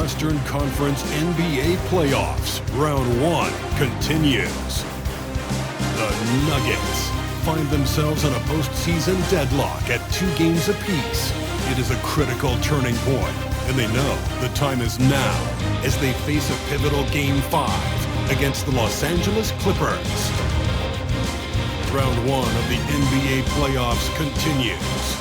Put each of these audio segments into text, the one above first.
Western Conference NBA playoffs. Round 1 continues. The Nuggets find themselves in a postseason deadlock at 2 games apiece. It is a critical turning point, and they know the time is now as they face a pivotal Game 5 against the Los Angeles Clippers. Round 1 of the NBA playoffs continues.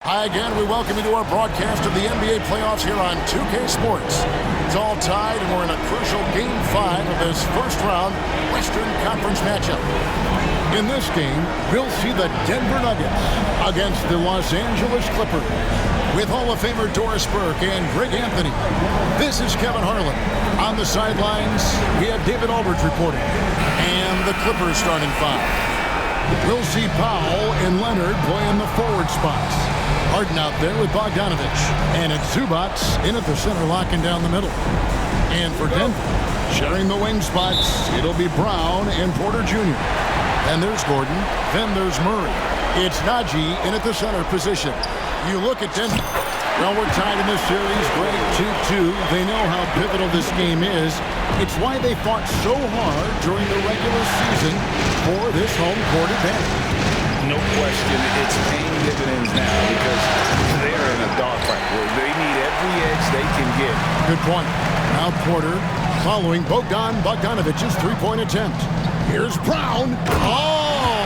Hi again, we welcome you to our broadcast of the NBA playoffs here on 2K Sports. It's all tied and we're in a crucial Game 5 of this first round Western Conference matchup. In this game, we'll see the Denver Nuggets against the Los Angeles Clippers. With Hall of Famer Doris Burke and Greg Anthony, this is Kevin Harlan. On the sidelines, we have David Aldridge reporting. And the Clippers starting 5. We'll see Powell and Leonard play in the forward spots. Harden out there with Bogdanovic. And it's Zubac in at the center, locking down the middle. And for Denver, sharing the wing spots, it'll be Brown and Porter Jr. And there's Gordon. Then there's Murray. It's Najee in at the center position. You look at Denver. Well, we're tied in this series, Greg, 2-2. They know how pivotal this game is. It's why they fought so hard during the regular season for this home court advantage. No question, it's paying dividends now because they're in a dogfight where they need every edge they can get. Good point. Now Porter following Bogdan Bogdanovic's three-point attempt. Here's Brown. Oh!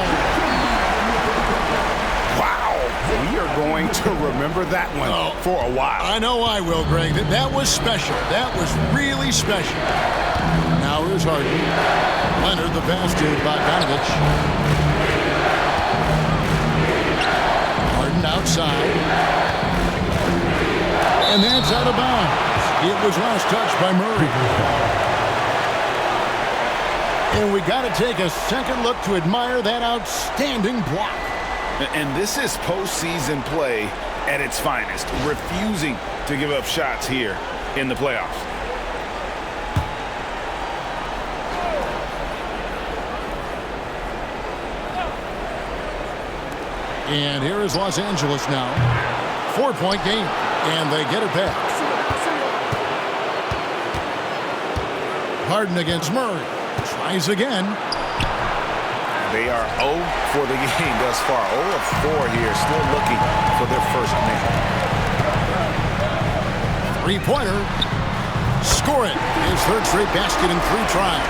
Wow! We are going to remember that one for a while. I know I will, Greg. That was special. That was really special. Now here's Harden. Leonard, the pass to Bogdanovic. Outside. And that's out of bounds. It was last touched by Murray. And we got to take a second look to admire that outstanding block. And this is postseason play at its finest, refusing to give up shots here in the playoffs. And here is Los Angeles now. 4-point game. And they get it back. Harden against Murray. Tries again. They are 0 for the game thus far. 0 of 4 here. Still looking for their first man. Three-pointer. Score it. His third straight basket in 3 tries.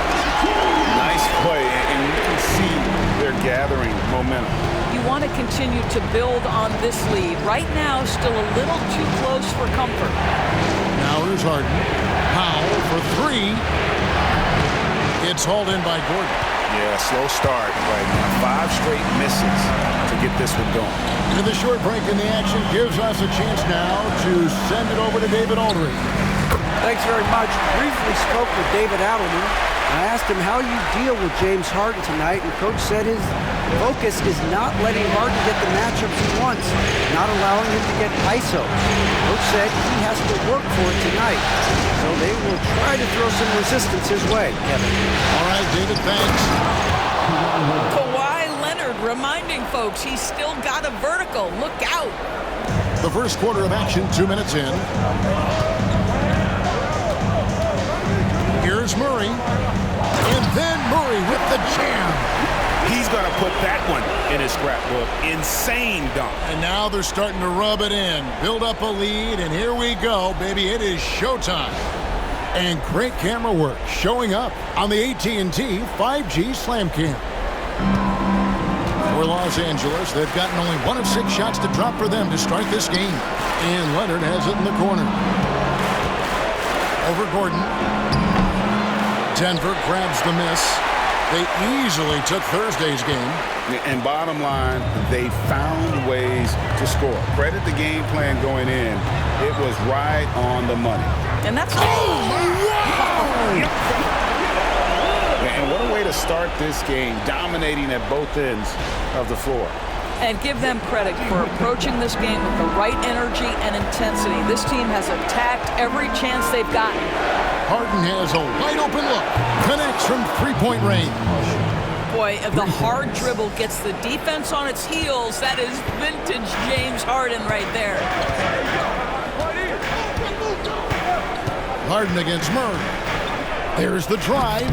Nice play. And you can see they're gathering momentum. You want to continue to build on this lead. Right now, still a little too close for comfort. Now here's Harden. Powell for 3. It's hauled in by Gordon. Yeah, slow start right now. 5 straight misses to get this one going. And the short break in the action gives us a chance now to send it over to David Aldridge. Thanks very much. Briefly spoke with David Adelman. I asked him how you deal with James Harden tonight, and Coach said his focus is not letting Harden get the matchups he wants, not allowing him to get ISOs. Coach said he has to work for it tonight, so they will try to throw some resistance his way, Kevin. All right, David, thanks. Kawhi Leonard reminding folks he's still got a vertical. Look out. The first quarter of action, 2 minutes in. Here's Murray. And then Murray with the jam. He's going to put that one in his scrapbook. Insane dunk. And now they're starting to rub it in. Build up a lead, and here we go, baby. It is showtime. And great camera work showing up on the AT&T 5G Slam Cam. For Los Angeles, they've gotten only 1 of 6 shots to drop for them to start this game. And Leonard has it in the corner. Over Gordon. Denver grabs the miss. They easily took Thursday's game. And bottom line, they found ways to score. Credit the game plan going in. It was right on the money. And that's... And what a way to start this game, dominating at both ends of the floor. And give them credit for approaching this game with the right energy and intensity. This team has attacked every chance they've gotten. Harden has a wide-open look. Connects from three-point range. Boy, if the hard dribble gets the defense on its heels, that is vintage James Harden right there. Harden against Murray. There's the drive.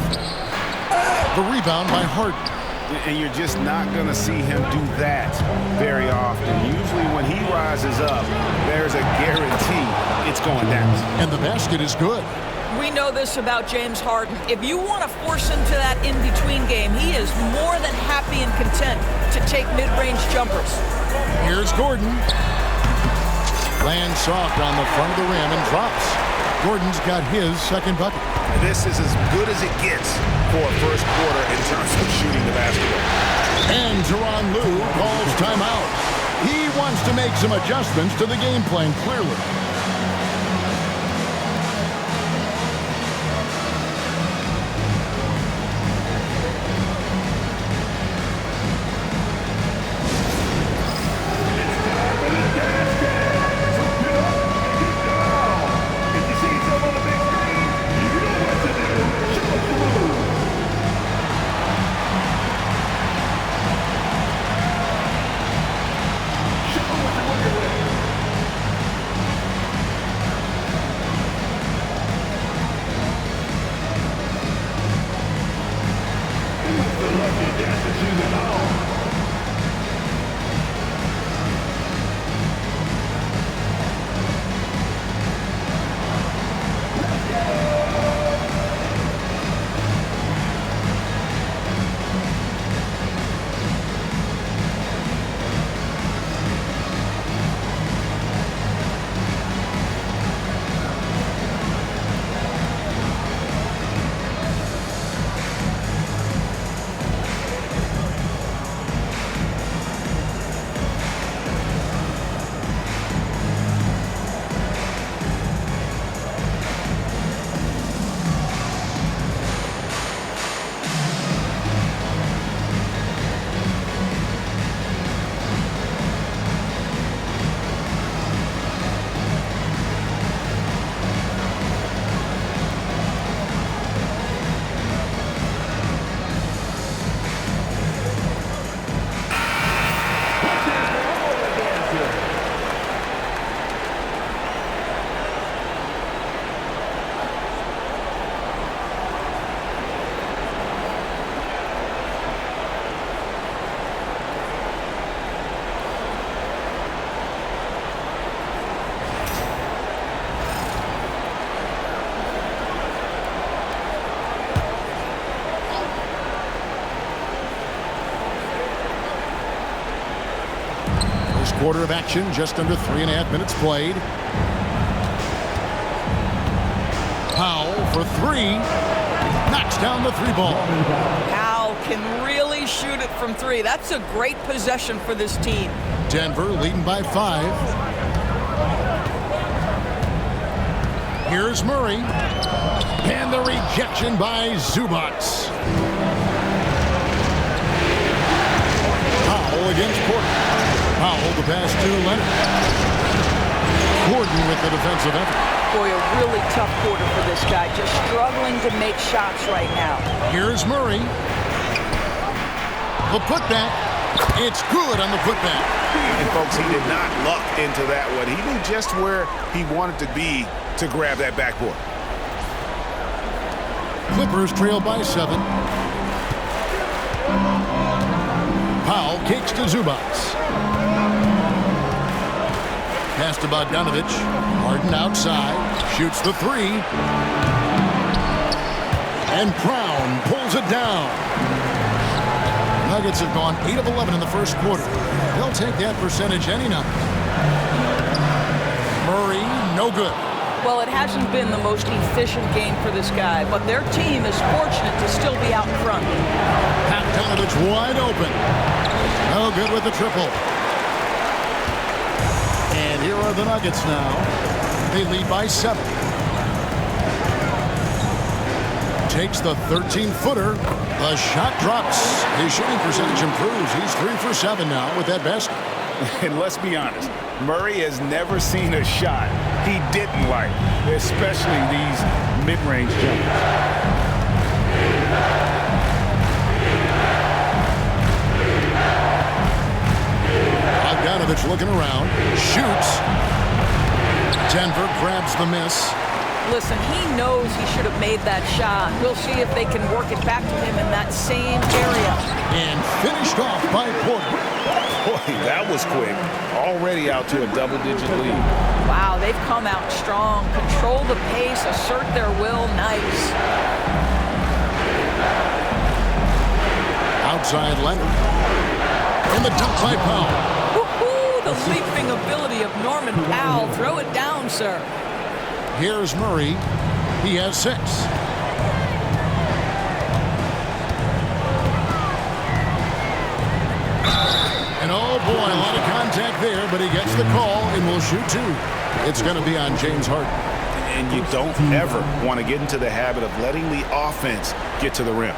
The rebound by Harden. And you're just not going to see him do that very often. Usually when he rises up, there's a guarantee it's going down. And the basket is good. We know this about James Harden. If you want to force him to that in-between game, he is more than happy and content to take mid-range jumpers. Here's Gordon. Lands soft on the front of the rim and drops. Gordon's got his second bucket. This is as good as it gets for a first quarter in terms of shooting the basketball. And Tyronn Lue calls timeout. He wants to make some adjustments to the game plan, clearly. Quarter of action, just under 3.5 minutes played. Powell for three. Knocks down the three ball. Powell can really shoot it from three. That's a great possession for this team. Denver leading by 5. Here's Murray. And the rejection by Zubac. Powell against Porter. Powell the pass to Leonard. Gordon with the defensive effort. Boy, a really tough quarter for this guy. Just struggling to make shots right now. Here's Murray. The putback. It's good on the putback. And folks, he did not luck into that one. He knew just where he wanted to be to grab that backboard. Clippers trail by 7. Powell kicks to Zubac. Pass to Bogdanovic. Harden outside. Shoots the three. And Braun pulls it down. Nuggets have gone 8 of 11 in the first quarter. They'll take that percentage any night. Murray, no good. Well, it hasn't been the most efficient game for this guy, but their team is fortunate to still be out in front. Bogdanovic wide open. No good with the triple. And here are the Nuggets now. They lead by 7. Takes the 13-footer. The shot drops. His shooting percentage improves. He's 3 for 7 now with that basket. And let's be honest, Murray has never seen a shot he didn't like, especially these mid-range jumpers. Bogdanovic looking around, shoots. Denver grabs the miss. Listen, he knows he should have made that shot. We'll see if they can work it back to him in that same area. And finished off by Porter. Boy, that was quick. Already out to a double-digit lead. Wow, they've come out strong. Control the pace, assert their will. Nice. Outside Leonard. And the dunk by Powell. Woohoo! The leaping ability of Norman Powell. Throw it down, sir. Here's Murray. He has 6. And oh boy, a lot of contact there, but he gets the call and will shoot 2. It's going to be on James Harden. And you don't ever want to get into the habit of letting the offense get to the rim.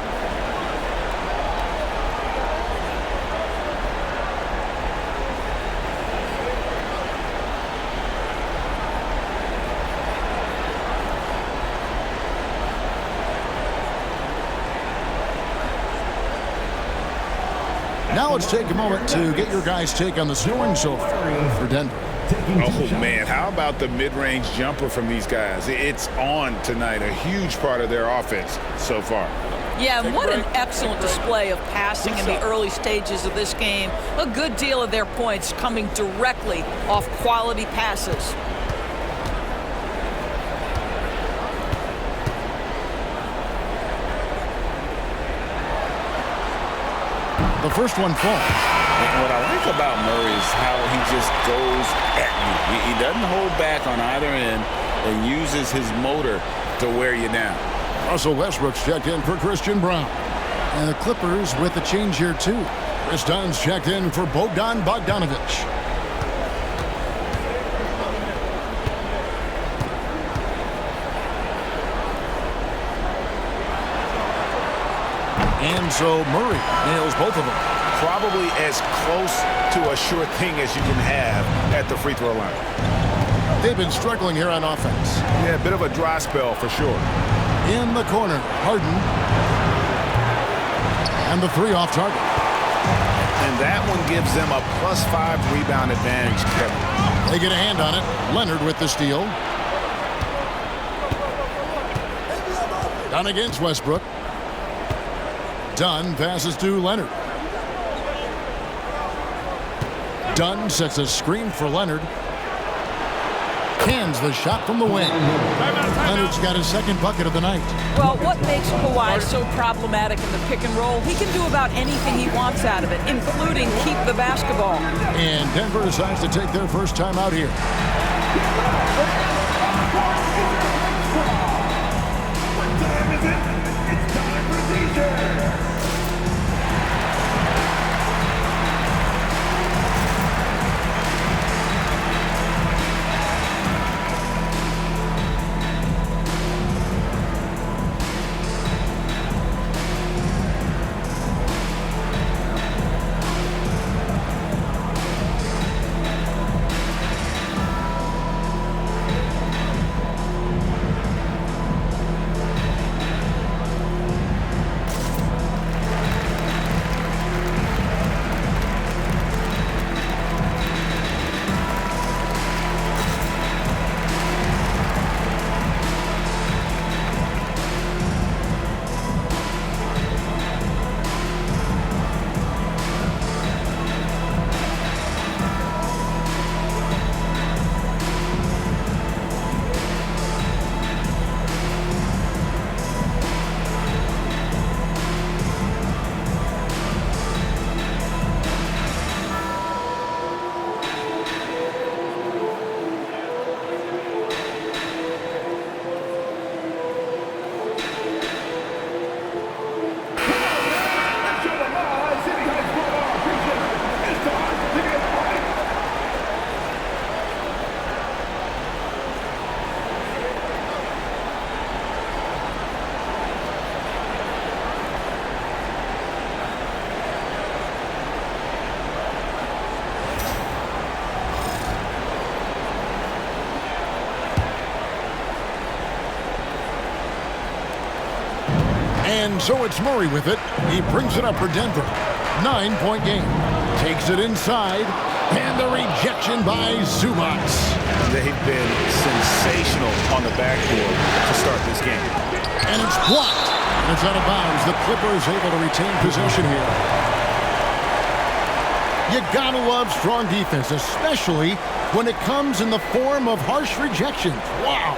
Now let's take a moment to get your guys' take on the scoring so far for Denver. Oh, man, how about the mid-range jumper from these guys? It's on tonight, a huge part of their offense so far. Yeah, and what an excellent display of passing in the early stages of this game. A good deal of their points coming directly off quality passes. The first one falls. And what I like about Murray is how he just goes at you. He doesn't hold back on either end and uses his motor to wear you down. Russell Westbrook's checked in for Christian Braun. And the Clippers with a change here, too. Chris Dunn's checked in for Bogdan Bogdanovic. And so Murray nails both of them. Probably as close to a sure thing as you can have at the free throw line. They've been struggling here on offense. Yeah, a bit of a dry spell for sure. In the corner, Harden. And the 3 off target. And that one gives them a +5 rebound advantage, Kevin. They get a hand on it. Leonard with the steal. Down against Westbrook. Dunn passes to Leonard. Dunn sets a screen for Leonard. Cans the shot from the wing. Leonard's got his second bucket of the night. Well, what makes Kawhi so problematic in the pick and roll? He can do about anything he wants out of it, including keep the basketball. And Denver decides to take their first time out here. And so it's Murray with it. He brings it up for Denver. 9-point game. Takes it inside. And the rejection by Zubac. They've been sensational on the backboard to start this game. And it's blocked. It's out of bounds. The Clippers able to retain possession here. You gotta love strong defense, especially when it comes in the form of harsh rejections. Wow.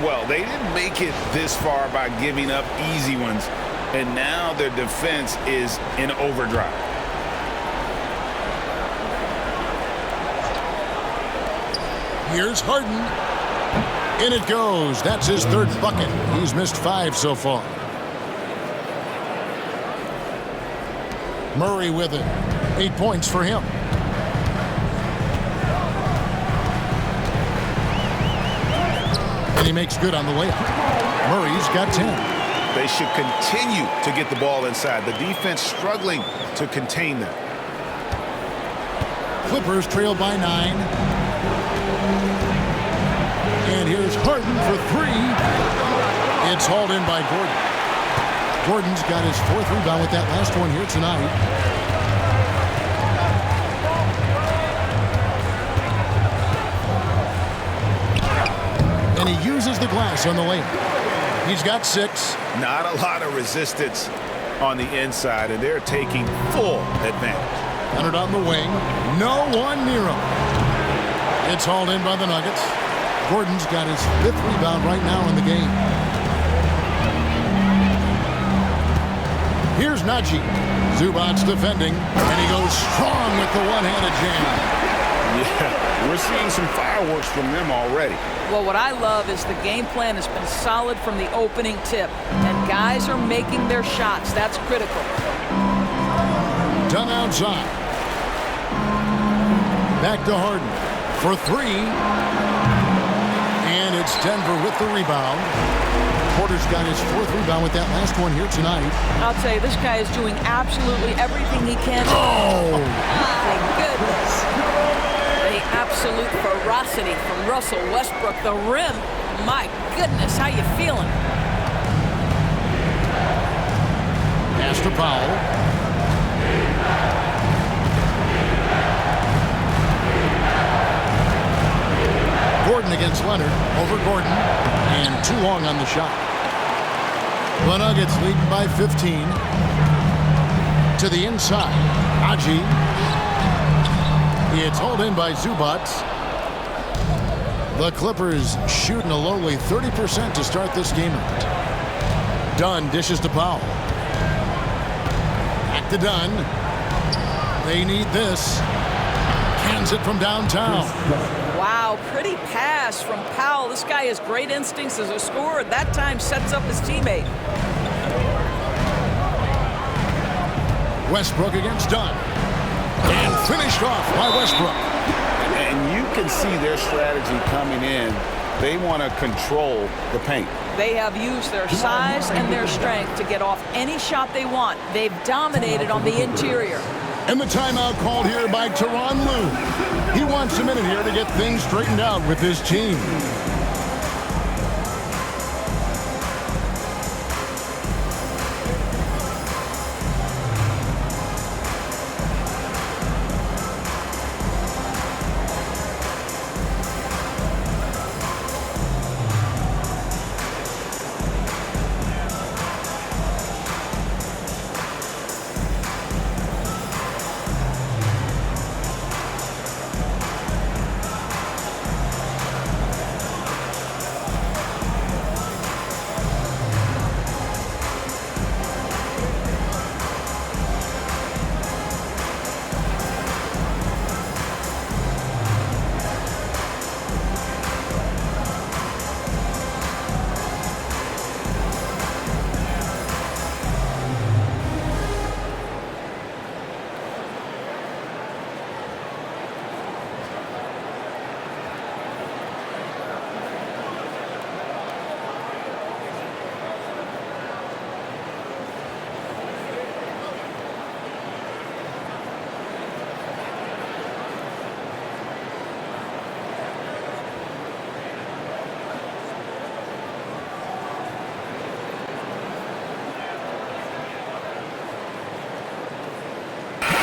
Well, they didn't make it this far by giving up easy ones, and now their defense is in overdrive. Here's Harden. In it goes. That's his third bucket. He's missed 5 so far. Murray with it. 8 points for him. And he makes good on the layup. Murray's got 10. They should continue to get the ball inside. The defense struggling to contain them. Clippers trail by 9. And here's Harden for 3. It's hauled in by Gordon. Gordon's got his 4th rebound with that last one here tonight. And he uses the glass on the layup. He's got 6. Not a lot of resistance on the inside, and they're taking full advantage. Leonard on the wing. No one near him. It's hauled in by the Nuggets. Gordon's got his 5th rebound right now in the game. Here's Najee. Zubac's defending, and he goes strong with the one-handed jam. Yeah, we're seeing some fireworks from them already. Well, what I love is the game plan has been solid from the opening tip, and guys are making their shots. That's critical. Done outside. Back to Harden for 3. And it's Denver with the rebound. Porter's got his 4th rebound with that last one here tonight. I'll tell you, this guy is doing absolutely everything he can. Oh! My goodness. The absolute ferocity from Russell Westbrook. The rim. My goodness, how you feeling? Pass to Powell. Gordon against Leonard. Over Gordon. And too long on the shot. The Nuggets leading by 15. To the inside. Aji. It's hauled in by Zubac. The Clippers shooting a lowly 30% to start this game out. Dunn dishes to Powell. Back to Dunn. They need this. Cans it from downtown. Wow, pretty pass from Powell. This guy has great instincts as a scorer. That time sets up his teammate. Westbrook against Dunn. And finished off by Westbrook. And you can see their strategy coming in. They want to control the paint. They have used their size and their strength to get off any shot they want. They've dominated on the interior. And the timeout called here by Tyronn Lue. He wants a minute here to get things straightened out with his team.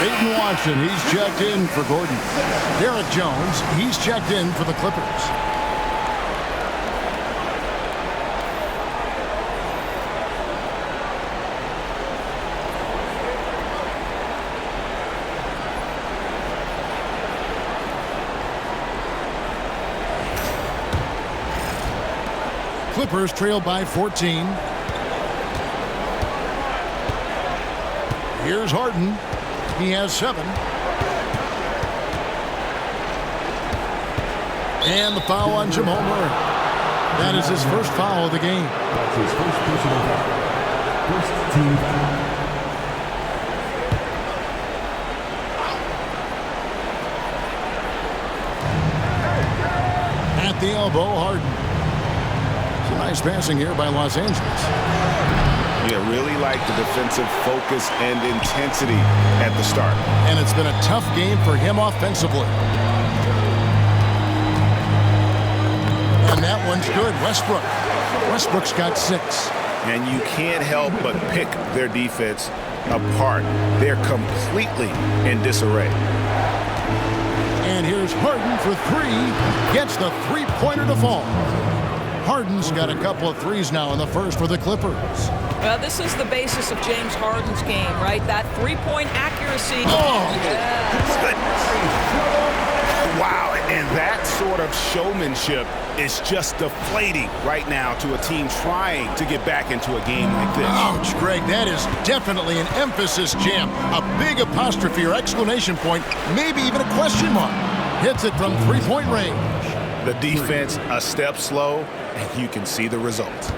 Peyton Watson, he's checked in for Gordon. Derek Jones, he's checked in for the Clippers. Clippers trail by 14. Here's Harden. He has 7. And the foul on Jamal Murray. That is his first foul of the game. That's his first personal foul. First team foul. At the elbow, Harden. Some nice passing here by Los Angeles. Yeah, really like the defensive focus and intensity at the start. And it's been a tough game for him offensively. And that one's good. Westbrook's got 6. And you can't help but pick their defense apart. They're completely in disarray. And here's Harden for 3. Gets the three-pointer to fall. Harden's got a couple of threes now in the first for the Clippers. Well, this is the basis of James Harden's game, right? That three-point accuracy. Oh! Goodness. Wow, and that sort of showmanship is just deflating right now to a team trying to get back into a game like this. Ouch, Greg, that is definitely an emphasis jam. A big apostrophe or exclamation point, maybe even a question mark. Hits it from three-point range. The defense a step slow, and you can see the result.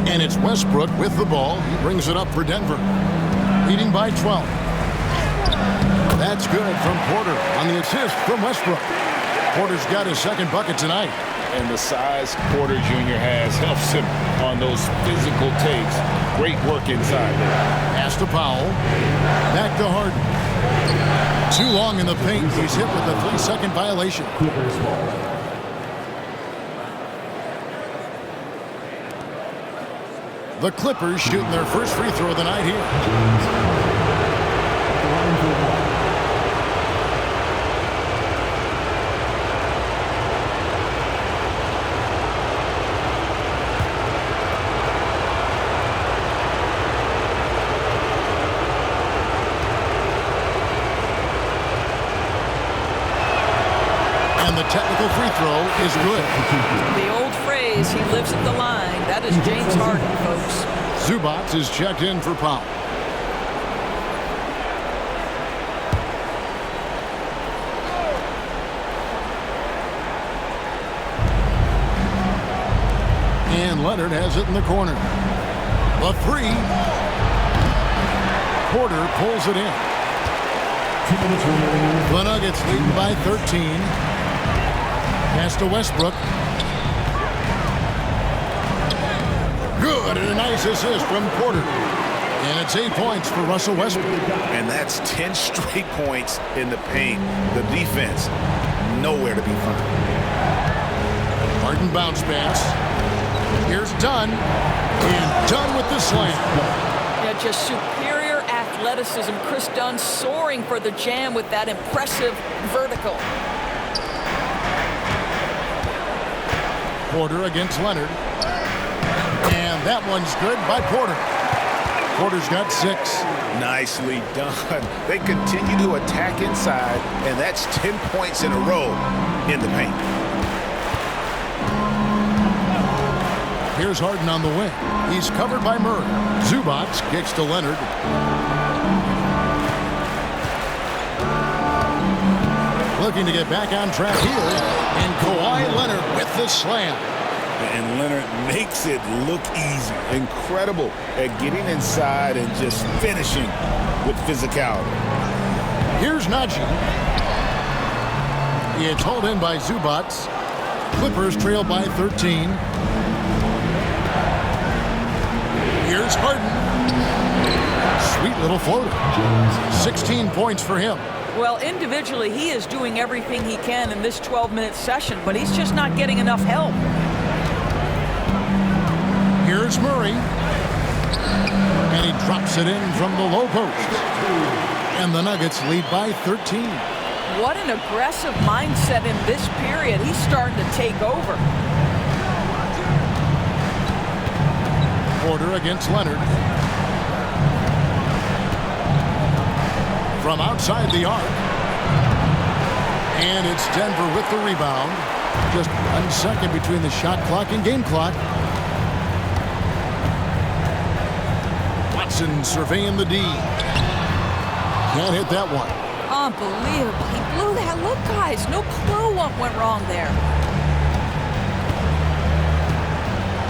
And it's Westbrook with the ball. He brings it up for Denver. Leading by 12. That's good from Porter on the assist from Westbrook. Porter's got his second bucket tonight. And the size Porter Jr. has helps him on those physical takes. Great work inside there. Pass to Powell. Back to Harden. Too long in the paint. He's hit with a 3-second violation. Clippers ball. The Clippers shooting their first free throw of the night here. And the technical free throw is good. The old phrase, he lives at the line. That is James Harden, folks. Zubac is checked in for Powell. And Leonard has it in the corner. The 3. Porter pulls it in. 2 minutes remaining. The Nuggets leading by 13. Pass to Westbrook. Good, and a nice assist from Porter. And it's 8 points for Russell Westbrook. And that's 10 straight points in the paint. The defense, nowhere to be found. Harden bounce pass. Here's Dunn. And Dunn with the slam. Yeah, just superior athleticism. Chris Dunn soaring for the jam with that impressive vertical. Porter against Leonard. And that one's good by Porter. Porter's got 6. Nicely done. They continue to attack inside, and that's 10 points in a row in the paint. Here's Harden on the wing. He's covered by Murray. Zubac kicks to Leonard. Looking to get back on track here. And Kawhi Leonard with the slam. And Leonard makes it look easy. Incredible at getting inside and just finishing with physicality. Here's Najee. It's hauled in by Zubac. Clippers trail by 13. Here's Harden. Sweet little floater. 16 points for him. Well, individually, he is doing everything he can in this 12-minute session, but he's just not getting enough help. Here's Murray. And he drops it in from the low post. And the Nuggets lead by 13. What an aggressive mindset in this period. He's starting to take over. Porter against Leonard. From outside the arc. And it's Denver with the rebound. Just 1 second between the shot clock and game clock. Watson surveying the D. Can't hit that one. Unbelievable. He blew that. Look, guys, no clue what went wrong there.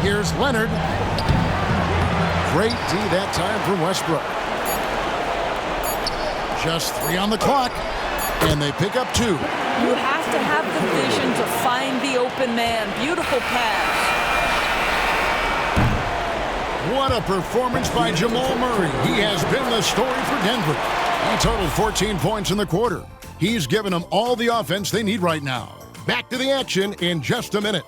Here's Leonard. Great D that time from Westbrook. Just 3 on the clock, and they pick up 2. You have to have the vision to find the open man. Beautiful pass. What a performance by Jamal Murray. He has been the story for Denver. He totaled 14 points in the quarter. He's given them all the offense they need right now. Back to the action in just a minute.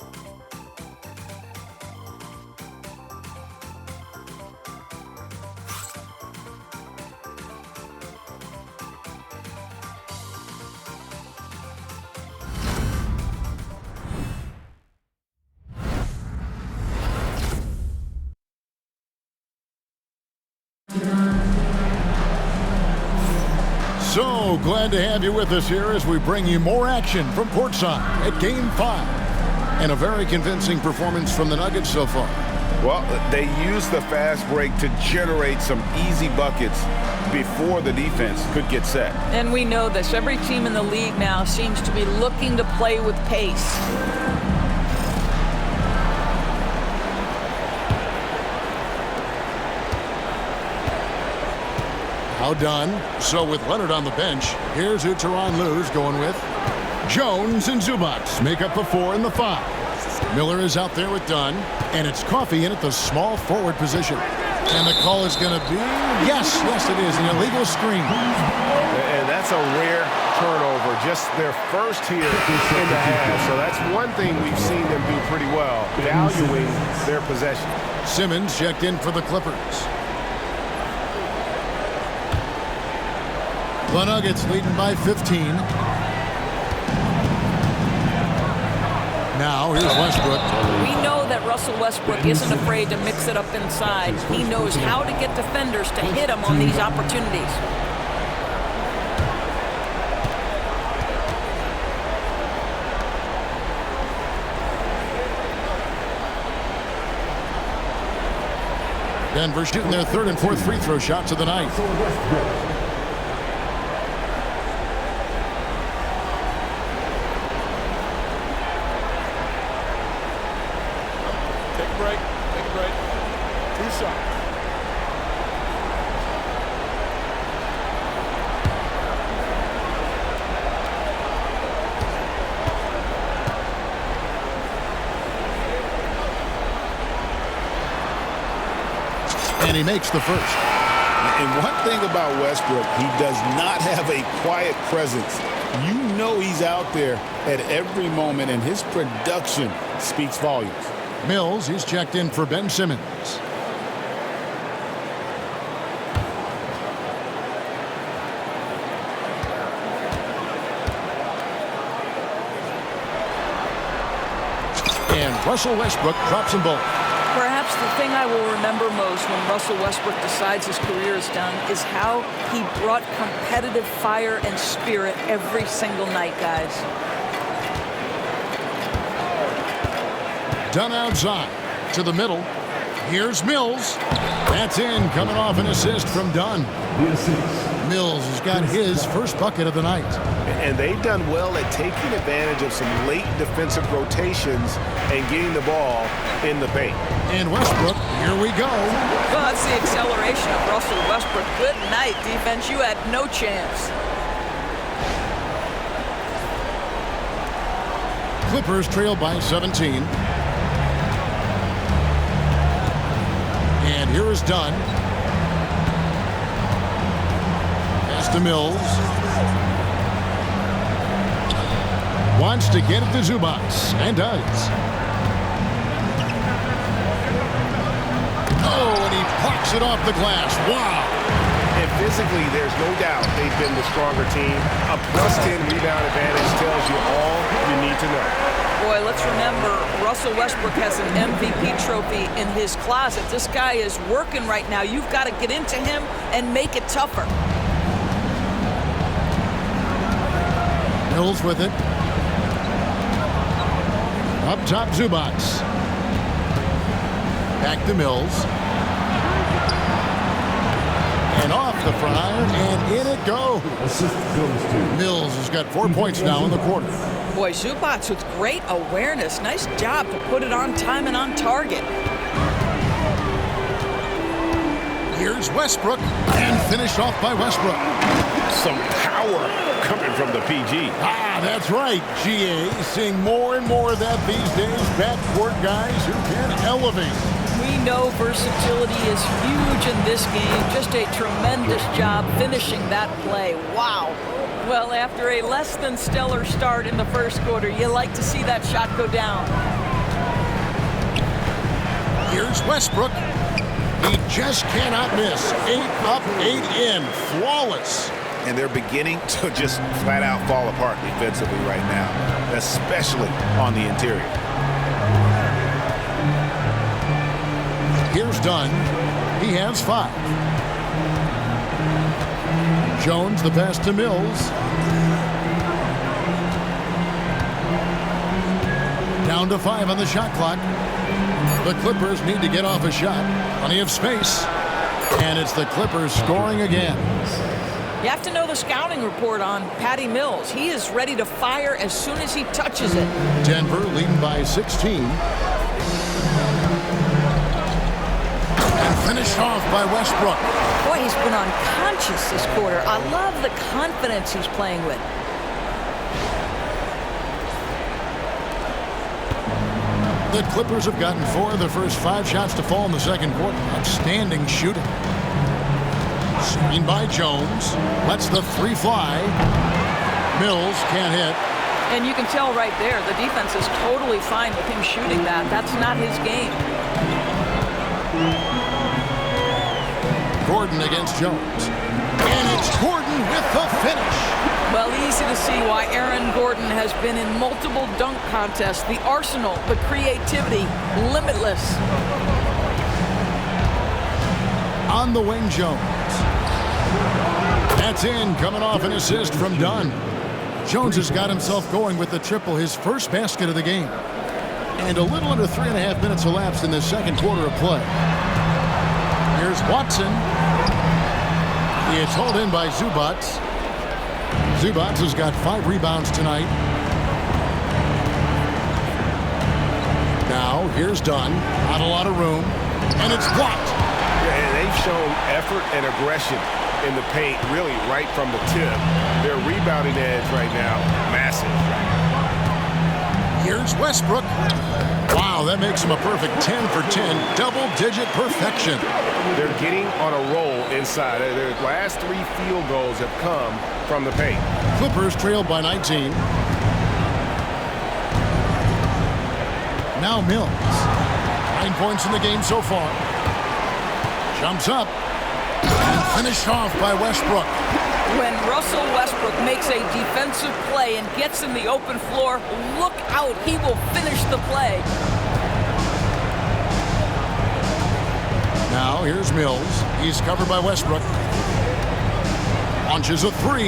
So glad to have you with us here as we bring you more action from courtside at Game 5. And a very convincing performance from the Nuggets so far. Well, they used the fast break to generate some easy buckets before the defense could get set. And we know this. Every team in the league now seems to be looking to play with pace. How done. So with Leonard on the bench, here's who Tyronn Lue's going with. Jones and Zubac make up the 4 and the 5. Miller is out there with Dunn, and it's Coffey in at the small forward position. And the call is going to be, yes, it is, an illegal screen. And that's a rare turnover, just their first here in the half. So that's one thing we've seen them do pretty well, valuing their possession. Simmons checked in for the Clippers. The Nuggets leading by 15. Now here's Westbrook. We know that Russell Westbrook isn't afraid to mix it up inside. He knows how to get defenders to hit him on these opportunities. Denver shooting their 3rd and 4th free throw shots of the night. And he makes the first. And one thing about Westbrook, he does not have a quiet presence. You know he's out there at every moment, and his production speaks volumes. Mills, he's checked in for Ben Simmons. And Russell Westbrook drops them both. Perhaps the thing I will remember most when Russell Westbrook decides his career is done is how he brought competitive fire and spirit every single night, guys. Dunn outside to the middle. Here's Mills. That's in, coming off an assist from Dunn. Mills has got his first bucket of the night. And they've done well at taking advantage of some late defensive rotations and getting the ball in the paint. And Westbrook, here we go. Well, that's the acceleration of Russell Westbrook. Good night, defense. You had no chance. Clippers trail by 17. And here is Dunn. Pass to Mills. Wants to get it to Zubac, and does. Oh, and he parks it off the glass. Wow. If this Physically, there's no doubt they've been the stronger team. A +10 rebound advantage tells you all you need to know. Boy, let's remember, Russell Westbrook has an MVP trophy in his closet. This guy is working right now. You've got to get into him and make it tougher. Mills with it. Up top, Zubac. Back to Mills. And off the front iron, and in it goes. Mills has got 4 points now in the quarter. Boy, Zubac with great awareness. Nice job to put it on time and on target. Here's Westbrook, and finished off by Westbrook. Some power coming from the PG. That's right, GA. Seeing more and more of that these days. Backcourt guys who can elevate. We know versatility is huge in this game. Just a tremendous job finishing that play. Wow. Well, after a less than stellar start in the first quarter, you like to see that shot go down. Here's Westbrook. He just cannot miss. 8 up, 8 in. Flawless. And they're beginning to just flat out fall apart defensively right now, especially on the interior. Here's Dunn. He has 5. Jones, the pass to Mills. Down to 5 on the shot clock. The Clippers need to get off a shot. Plenty of space. And it's the Clippers scoring again. You have to know the scouting report on Patty Mills. He is ready to fire as soon as he touches it. Denver leading by 16. And finished off by Westbrook. Boy, he's been unconscious this quarter. I love the confidence he's playing with. The Clippers have gotten 4 of their first 5 shots to fall in the second quarter. Outstanding shooting. Screen by Jones. Lets the 3 fly. Mills can't hit. And you can tell right there, the defense is totally fine with him shooting that. That's not his game. Gordon against Jones. And it's Gordon with the finish. Well, easy to see why Aaron Gordon has been in multiple dunk contests. The arsenal, the creativity, limitless. On the wing, Jones. That's in, coming off an assist from Dunn. Jones has got himself going with the triple, his first basket of the game. And a little under 3.5 minutes elapsed in the second quarter of play. Here's Watson. He is hauled in by Zubac. Zubac has got 5 rebounds tonight. Now, here's Dunn. Not a lot of room. And it's blocked. Yeah, they've shown effort and aggression in the paint, really right from the tip. Their rebounding edge right now, massive. Here's Westbrook. Wow, that makes him a perfect 10 for 10. Double-digit perfection. They're getting on a roll inside. Their last 3 field goals have come from the paint. Clippers trailed by 19. Now Mills. 9 points in the game so far. Jumps up. And finished off by Westbrook. When Russell Westbrook makes a defensive play and gets in the open floor, look out, he will finish the play. Now here's Mills. He's covered by Westbrook. Launches a 3.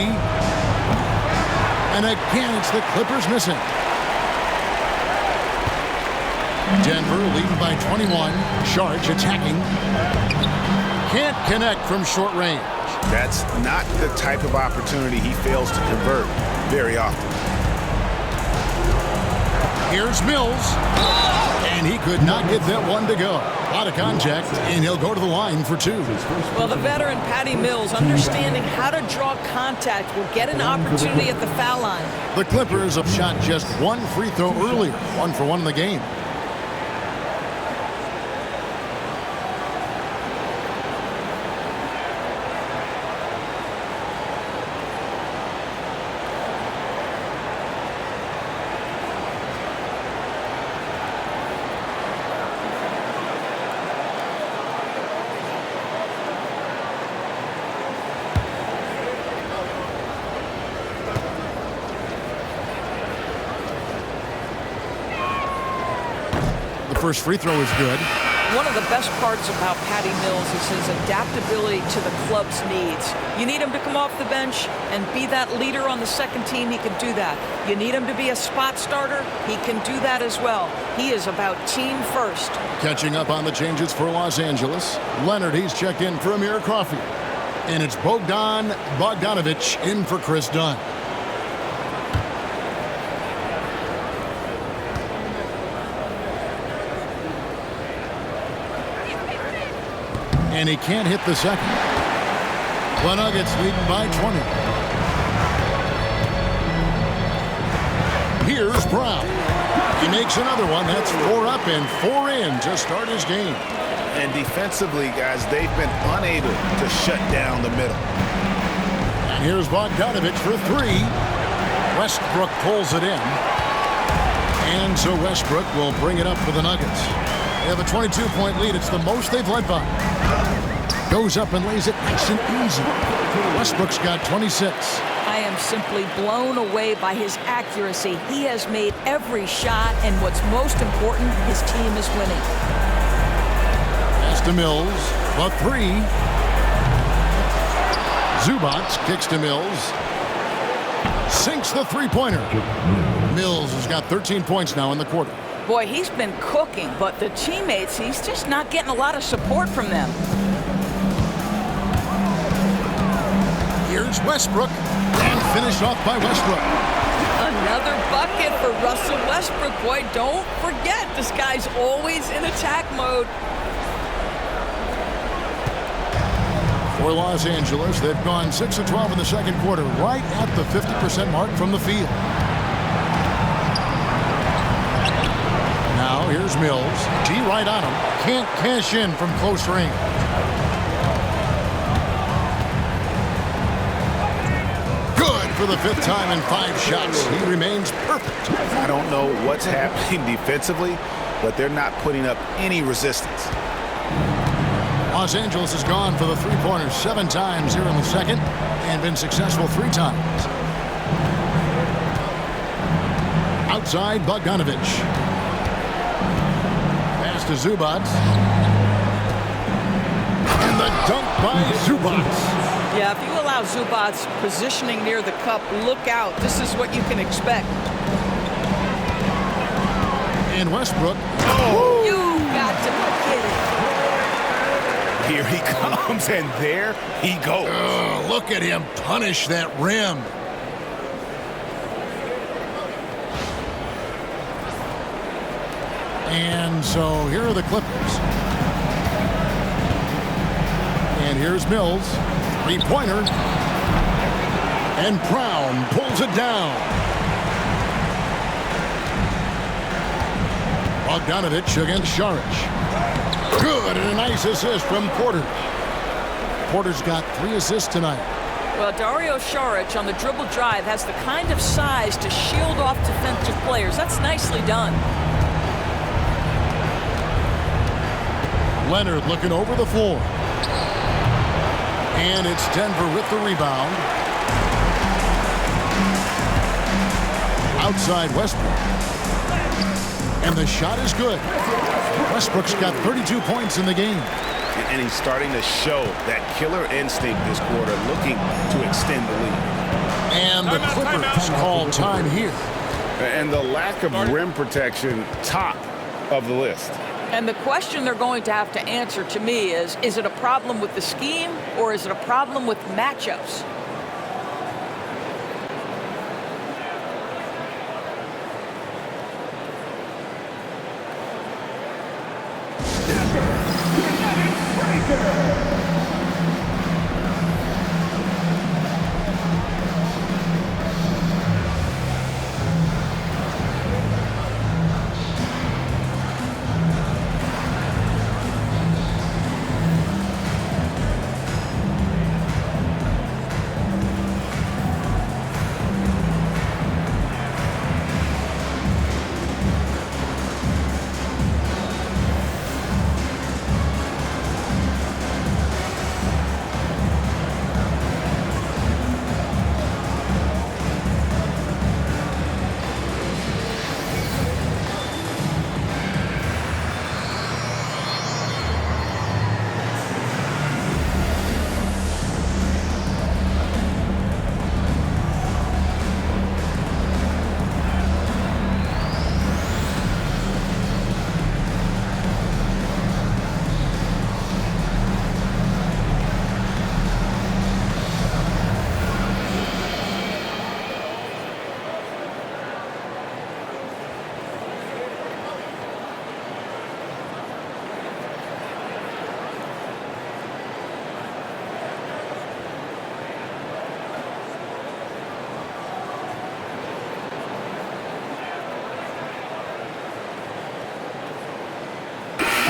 And again, it's the Clippers missing. Denver leading by 21. Sharge attacking. Can't connect from short range. That's not the type of opportunity he fails to convert very often. Here's Mills. And he could not get that one to go. A lot of contact, and he'll go to the line for 2. Well, the veteran Patty Mills, understanding how to draw contact, will get an opportunity at the foul line. The Clippers have shot just 1 free throw earlier. 1 for 1 in the game. first free throw is good. One of the best parts about Patty Mills is his adaptability to the club's needs. You need him to come off the bench and be that leader on the second team, he can do that. You need him to be a spot starter, he can do that as well. He is about team first. Catching up on the changes for Los Angeles. Leonard, he's checked in for Amir Coffey. And it's Bogdan Bogdanovic in for Chris Dunn. And he can't hit the second. The Nuggets leading by 20. Here's Braun. He makes another one. That's 4 up and 4 in to start his game. And defensively, guys, they've been unable to shut down the middle. And here's Bogdanovic for 3. Westbrook pulls it in. And so Westbrook will bring it up for the Nuggets. They have a 22-point lead. It's the most they've led by. Goes up and lays it nice and easy. Westbrook's got 26. I am simply blown away by his accuracy. He has made every shot, and what's most important, his team is winning. Pass to Mills. The 3. Zubac kicks to Mills. Sinks the three-pointer. Mills has got 13 points now in the quarter. Boy, he's been cooking, but the teammates, he's just not getting a lot of support from them. Here's Westbrook, and finished off by Westbrook. Another bucket for Russell Westbrook. Boy, don't forget, this guy's always in attack mode. For Los Angeles, they've gone 6 of 12 in the second quarter, right at the 50% mark from the field. Now here's Mills. G right on him. Can't cash in from close range. Good for the 5th time in 5 shots. He remains perfect. I don't know what's happening defensively, but they're not putting up any resistance. Los Angeles has gone for the three-pointers 7 times here in the second and been successful 3 times. Outside, Bogdanovic. Pass to Zubac. And the dunk by Zubac. Yeah, if you allow Zubac positioning near the cup, look out. This is what you can expect. And Westbrook. Oh, you got to be kidding. Here he comes, and there he goes. Look at him punish that rim. And so here are the Clippers. And here's Mills. Three-pointer. And Braun pulls it down. Bogdanovic against Saric. Good, and a nice assist from Porter. Porter's got 3 assists tonight. Well, Dario Saric on the dribble drive has the kind of size to shield off defensive players. That's nicely done. Leonard looking over the floor. And it's Denver with the rebound. Outside Westbrook. And the shot is good. Westbrook's got 32 points in the game. And he's starting to show that killer instinct this quarter, looking to extend the lead. And the Clippers call time here. And the lack of rim protection, top of the list. And the question they're going to have to answer to me is it a problem with the scheme or is it a problem with matchups?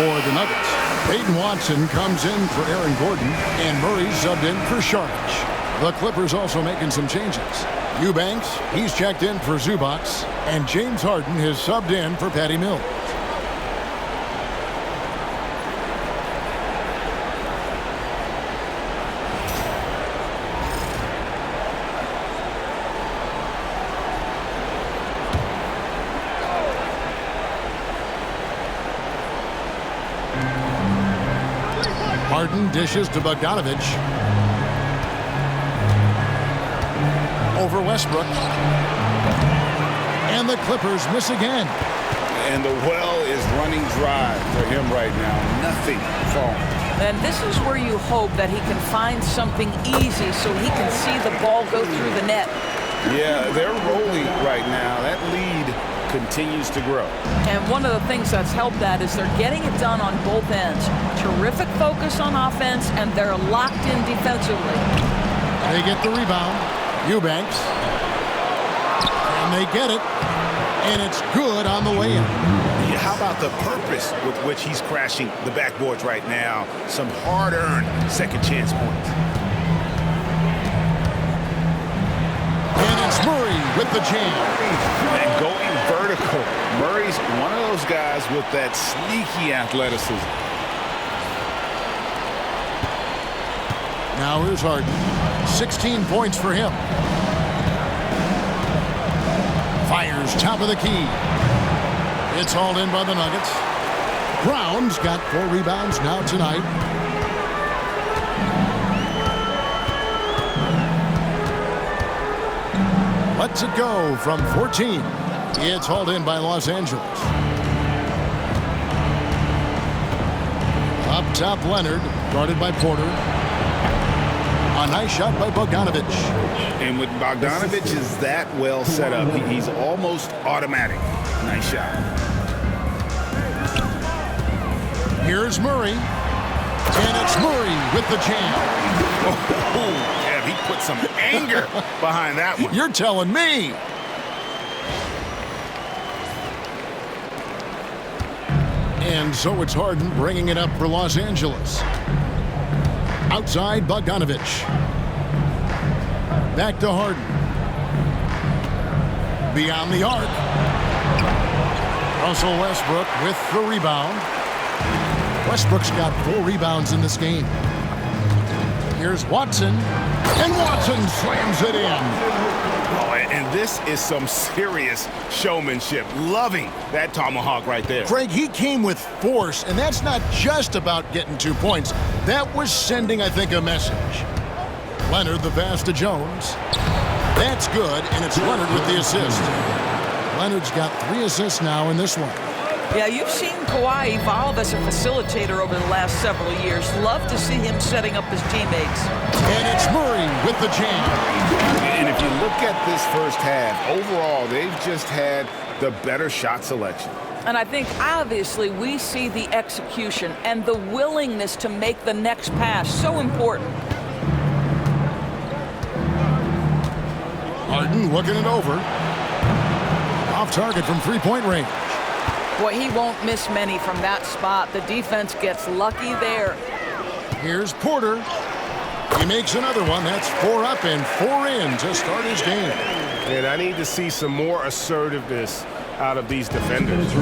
for the Nuggets. Peyton Watson comes in for Aaron Gordon, and Murray subbed in for Sharpish. The Clippers also making some changes. Eubanks, he's checked in for Zubac, and James Harden has subbed in for Patty Mills. Harden dishes to Bogdanovic. Over Westbrook. And the Clippers miss again. And the well is running dry for him right now. Nothing falling. And this is where you hope that he can find something easy so he can see the ball go through the net. Yeah, they're rolling right now. That lead continues to grow. And one of the things that's helped that is they're getting it done on both ends. Terrific focus on offense, and they're locked in defensively. They get the rebound. Eubanks. And they get it. And it's good on the way in. Yeah, how about the purpose with which he's crashing the backboards right now? Some hard-earned second chance points. And it's Murray with the jam. And going vertical. Murray's one of those guys with that sneaky athleticism. Now here's Harden. 16 points for him. Fires top of the key. It's hauled in by the Nuggets. Brown's got 4 rebounds now tonight. Lets it go from 14. It's hauled in by Los Angeles. Up top, Leonard, guarded by Porter. A nice shot by Bogdanovic. And with Bogdanovic is that well set up, he's almost automatic. Nice shot. Here's Murray. And it's Murray with the jam. Oh, yeah, he put some anger behind that one. You're telling me. And so it's Harden bringing it up for Los Angeles. Outside, Bogdanovic. Back to Harden. Beyond the arc. Russell Westbrook with the rebound. Westbrook's got 4 rebounds in this game. Here's Watson. And Watson slams it in. Oh, and this is some serious showmanship. Loving that tomahawk right there. Craig, he came with force, and that's not just about getting 2 points. That was sending, I think, a message. Leonard the pass to Jones. That's good, and it's Leonard with the assist. Leonard's got 3 assists now in this one. Yeah, you've seen Kawhi evolve as a facilitator over the last several years. Love to see him setting up his teammates. And it's Murray with the jam. And if you look at this first half, overall, they've just had the better shot selection. And I think, obviously, we see the execution and the willingness to make the next pass so important. Harden looking it over. Off target from 3-point range. Boy, he won't miss many from that spot. The defense gets lucky there. Here's Porter. He makes another one. That's 4 up and 4 in to start his game. And I need to see some more assertiveness out of these defenders.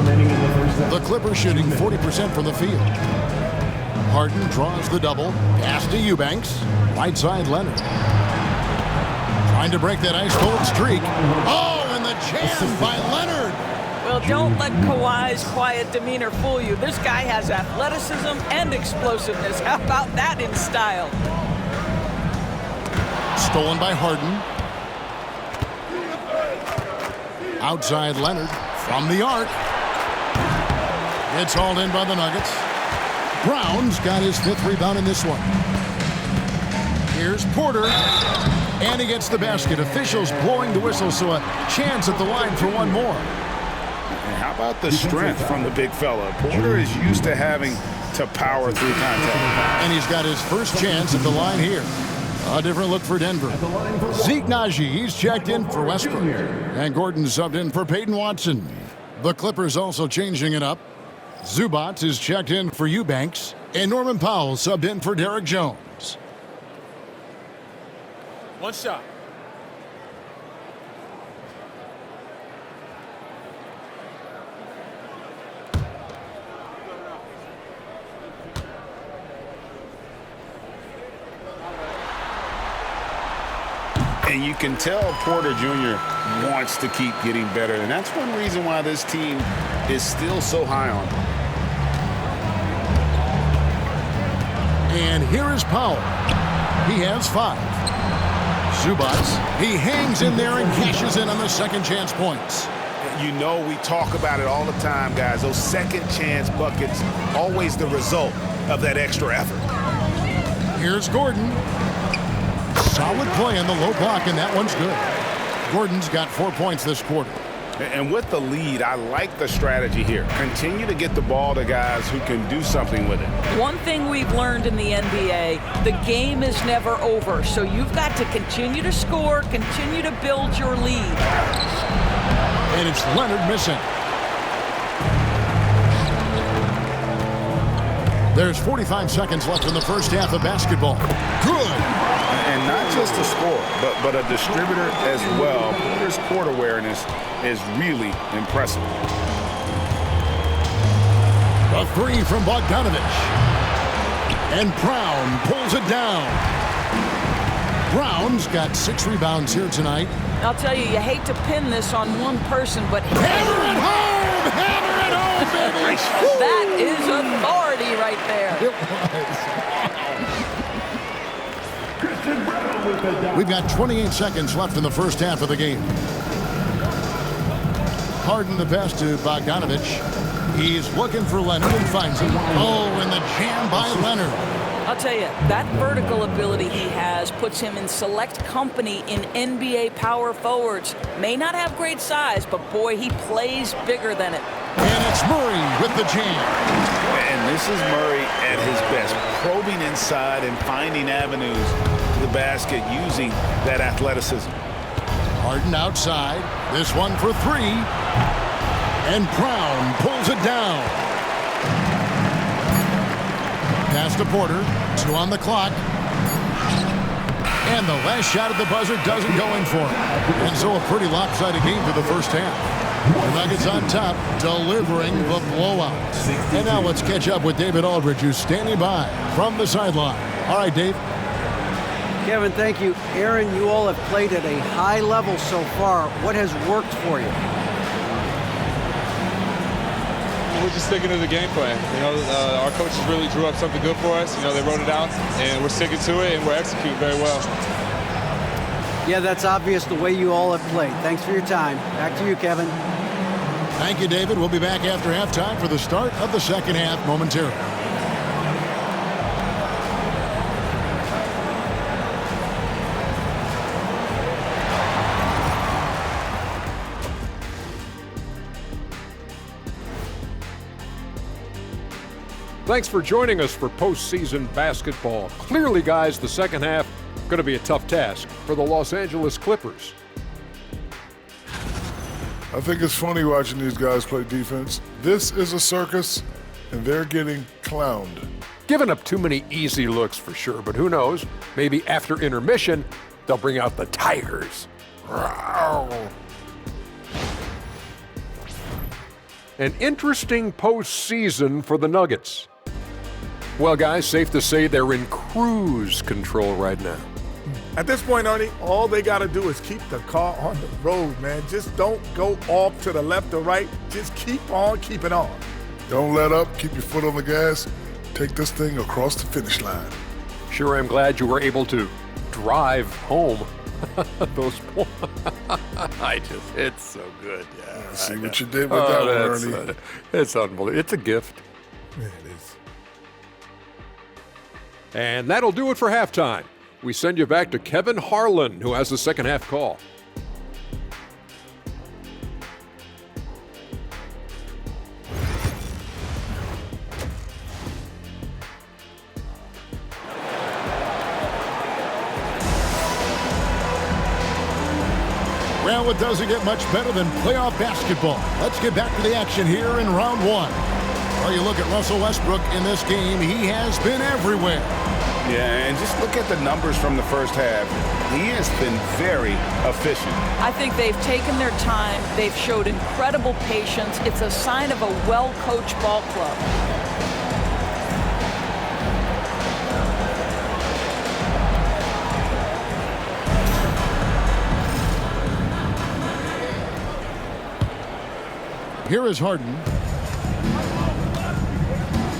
The Clippers shooting 40% from the field. Harden draws the double. Pass to Eubanks. Right side, Leonard. Trying to break that ice-cold streak. Oh, and the jam by Leonard. Well, don't let Kawhi's quiet demeanor fool you. This guy has athleticism and explosiveness. How about that in style? Stolen by Harden. Outside Leonard from the arc. It's hauled in by the Nuggets. Brown's got his 5th rebound in this one. Here's Porter. And he gets the basket. Officials blowing the whistle, so a chance at the line for one more. And how about the strength from the big fella? Porter is used to having to power through contact. And he's got his first chance at the line here. A different look for Denver. Zeke Naji, he's checked in for Westbrook. And Gordon subbed in for Peyton Watson. The Clippers also changing it up. Zubats is checked in for Eubanks, and Norman Powell subbed in for Derek Jones. One shot. And you can tell Porter Jr. wants to keep getting better. And that's one reason why this team is still so high on him. And here is Powell. He has 5. Zubats, he hangs in there and cashes in on the second chance points. You know, we talk about it all the time, guys. Those second chance buckets, always the result of that extra effort. Here's Gordon. Solid play in the low block, and that one's good. Gordon's got 4 points this quarter. And with the lead, I like the strategy here. Continue to get the ball to guys who can do something with it. One thing we've learned in the NBA, the game is never over. So you've got to continue to score, continue to build your lead. And it's Leonard missing. There's 45 seconds left in the first half of basketball. Good. And not just a scorer, but a distributor as well. Porter's court awareness is really impressive. A 3 from Bogdanovic. And Braun pulls it down. Brown's got 6 rebounds here tonight. I'll tell you, you hate to pin this on one person, but Hammer it home! Hammer it home, baby! that is authority right there. We've got 28 seconds left in the first half of the game. Harden the pass to Bogdanovic. He's looking for Leonard and finds him. Oh, and the jam by Leonard. I'll tell you, that vertical ability he has puts him in select company in NBA power forwards. May not have great size, but boy, he plays bigger than it. And it's Murray with the jam. And this is Murray at his best, probing inside and finding avenues to the basket using that athleticism. Harden outside. This one for 3. And Braun pulls it down. Pass to Porter. 2 on the clock. And the last shot at the buzzer doesn't go in for him. And so a pretty lopsided game for the first half. The Nuggets on top, delivering the blowout. And now let's catch up with David Aldridge, who's standing by from the sideline. All right, Dave. Kevin, thank you. Aaron, you all have played at a high level so far. What has worked for you? We're just sticking to the game plan. Our coaches really drew up something good for us. They wrote it out, and we're sticking to it, and we're executing very well. Yeah, that's obvious the way you all have played. Thanks for your time. Back to you, Kevin. Thank you, David. We'll be back after halftime for the start of the second half momentarily. Thanks for joining us for postseason basketball. Clearly, guys, the second half going to be a tough task for the Los Angeles Clippers. I think it's funny watching these guys play defense. This is a circus, and they're getting clowned. Giving up too many easy looks for sure, but who knows? Maybe after intermission, they'll bring out the Tigers. An interesting postseason for the Nuggets. Well, guys, safe to say they're in cruise control right now. At this point, Ernie, all they got to do is keep the car on the road, man. Just don't go off to the left or right. Just keep on keeping on. Don't let up. Keep your foot on the gas. Take this thing across the finish line. Sure, I'm glad you were able to drive home those points. It's so good. Yeah, I see what you did with that one, Ernie. It's unbelievable. It's a gift. Yeah, it is. And that'll do it for halftime. We send you back to Kevin Harlan, who has the second half call. Well, it doesn't get much better than playoff basketball. Let's get back to the action here in round 1. Well, you look at Russell Westbrook in this game, he has been everywhere. Yeah, and just look at the numbers from the first half. He has been very efficient. I think they've taken their time. They've showed incredible patience. It's a sign of a well-coached ball club. Here is Harden.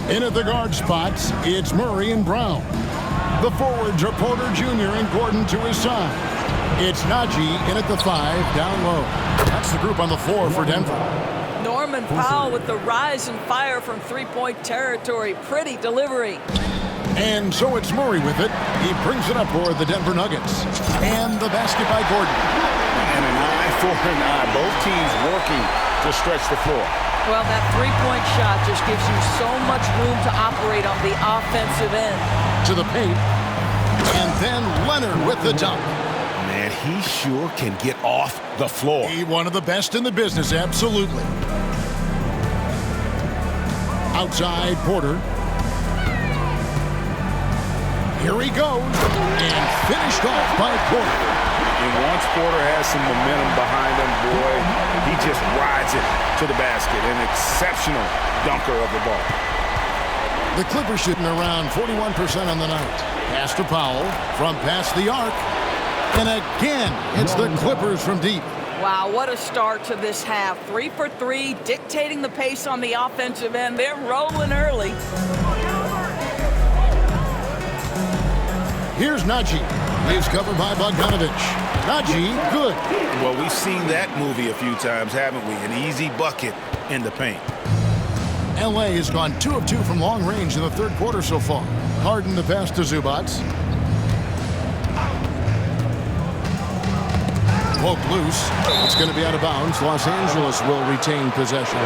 In at the guard spots, it's Murray and Brown. The forwards are Porter Jr. and Gordon to his side. It's Najee in at the 5, down low. That's the group on the floor for Denver. Norman Powell with the rise and fire from three-point territory. Pretty delivery. And so it's Murray with it. He brings it up for the Denver Nuggets. And the basket by Gordon. And an eye for an eye. Both teams working to stretch the floor. Well, that three-point shot just gives you so much room to operate on the offensive end. To the paint. And then Leonard with the dunk. Man, he sure can get off the floor. He's one of the best in the business, absolutely. Outside, Porter. Here he goes. And finished off by Porter. And once Porter has some momentum behind him, boy, he just rides it to the basket. An exceptional dunker of the ball. The Clippers shooting around 41% on the night. Pass to Powell from past the arc. And again, it's the Clippers from deep. Wow, what a start to this half. 3 for 3, dictating the pace on the offensive end. They're rolling early. Here's Najee. He's covered by Bogdanovic. Najee, good. Well, we've seen that movie a few times, haven't we? An easy bucket in the paint. L.A. has gone 2 of 2 from long range in the third quarter so far. Harden the pass to Zubac. Poke loose. It's going to be out of bounds. Los Angeles will retain possession.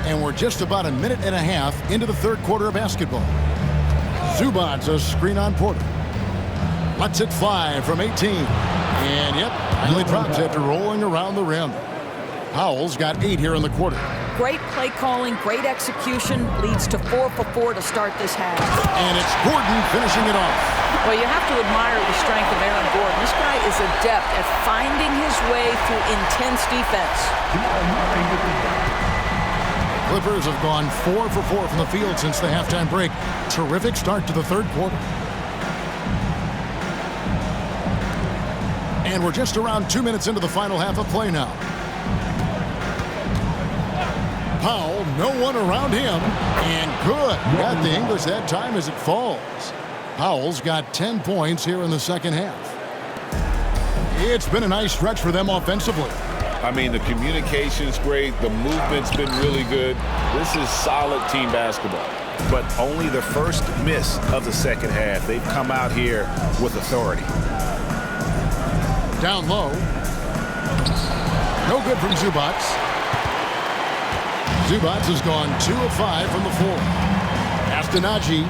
And we're just about a minute and a half into the third quarter of basketball. Zubac a screen on Porter. Lets it fly from 18. And yep, finally drops after rolling around the rim. Powell's got 8 here in the quarter. Great play calling, great execution, leads to 4 for 4 to start this half. And it's Gordon finishing it off. Well, you have to admire the strength of Aaron Gordon. This guy is adept at finding his way through intense defense. Clippers have gone 4 for 4 from the field since the halftime break. Terrific start to the third quarter. And we're just around 2 minutes into the final half of play now. Powell, no one around him, and good. Got the English that time as it falls. Powell's got 10 points here in the second half. It's been a nice stretch for them offensively. I mean, the communication's great. The movement's been really good. This is solid team basketball. But only the first miss of the second half. They've come out here with authority. Down low. No good from Zubac. Zubac has gone 2 of 5 from the floor. Pass to Najee.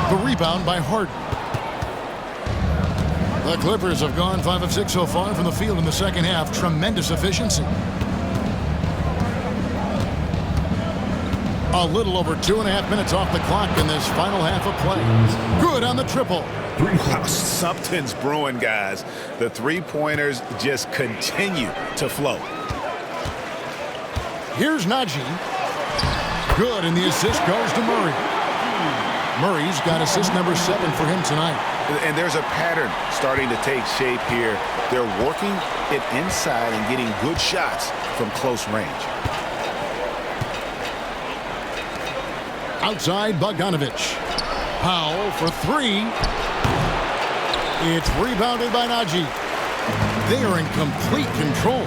The rebound by Harden. The Clippers have gone 5 of 6 so far from the field in the second half. Tremendous efficiency. A little over 2.5 minutes off the clock in this final half of play. Good on the triple. Wow, something's brewing, guys. The three-pointers just continue to flow. Here's Najee. Good, and the assist goes to Murray. Murray's got assist number 7 for him tonight. And there's a pattern starting to take shape here. They're working it inside and getting good shots from close range. Outside, Bogdanovic. Powell for 3. It's rebounded by Najee. They are in complete control.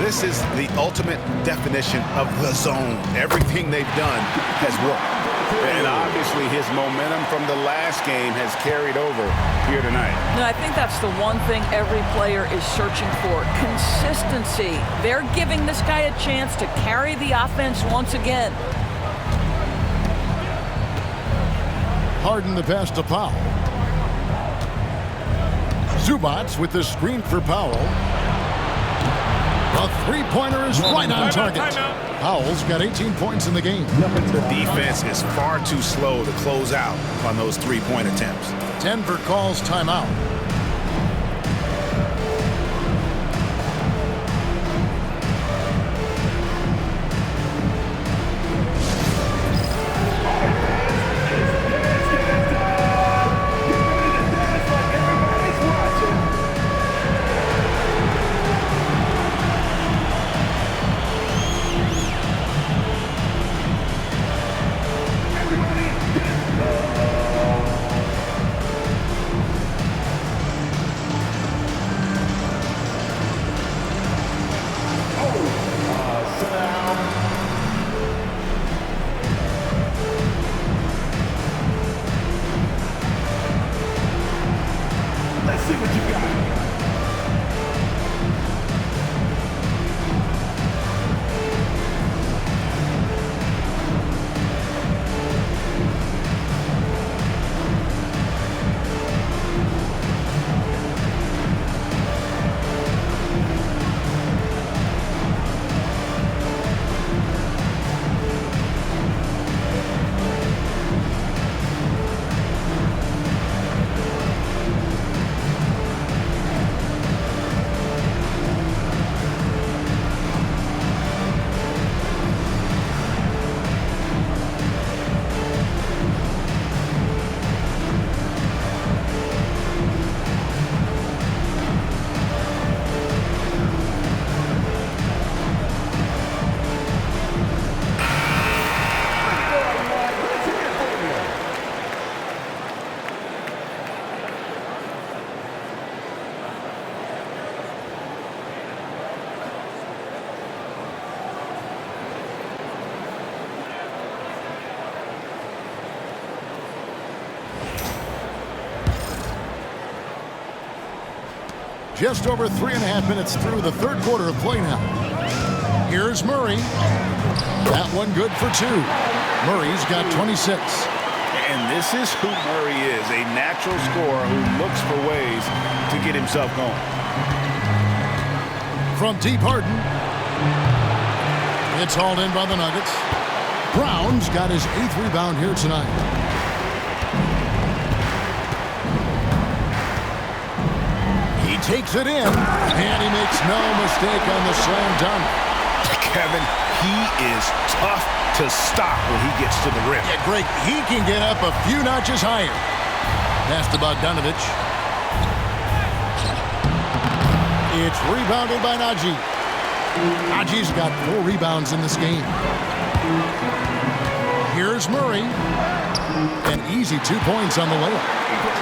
This is the ultimate definition of the zone. Everything they've done has worked. And obviously his momentum from the last game has carried over here tonight. No, I think that's the one thing every player is searching for. Consistency. They're giving this guy a chance to carry the offense once again. Harden the pass to Powell. Zubac with the screen for Powell. The three-pointer is right on target. Powell's got 18 points in the game. The defense is far too slow to close out on those three-point attempts. Denver calls timeout. Just over 3.5 minutes through the third quarter of play now. Here's Murray. That one good for two. Murray's got 26. And this is who Murray is, a natural scorer who looks for ways to get himself going. From deep, Harden. It's hauled in by the Nuggets. Brown's got his 8th rebound here tonight. He takes it in, and he makes no mistake on the slam dunk. Kevin, he is tough to stop when he gets to the rim. Yeah, Greg, he can get up a few notches higher. Pass to Bogdanovic. It's rebounded by Najee. Najee's got 4 rebounds in this game. Here's Murray. An easy 2 points on the layup.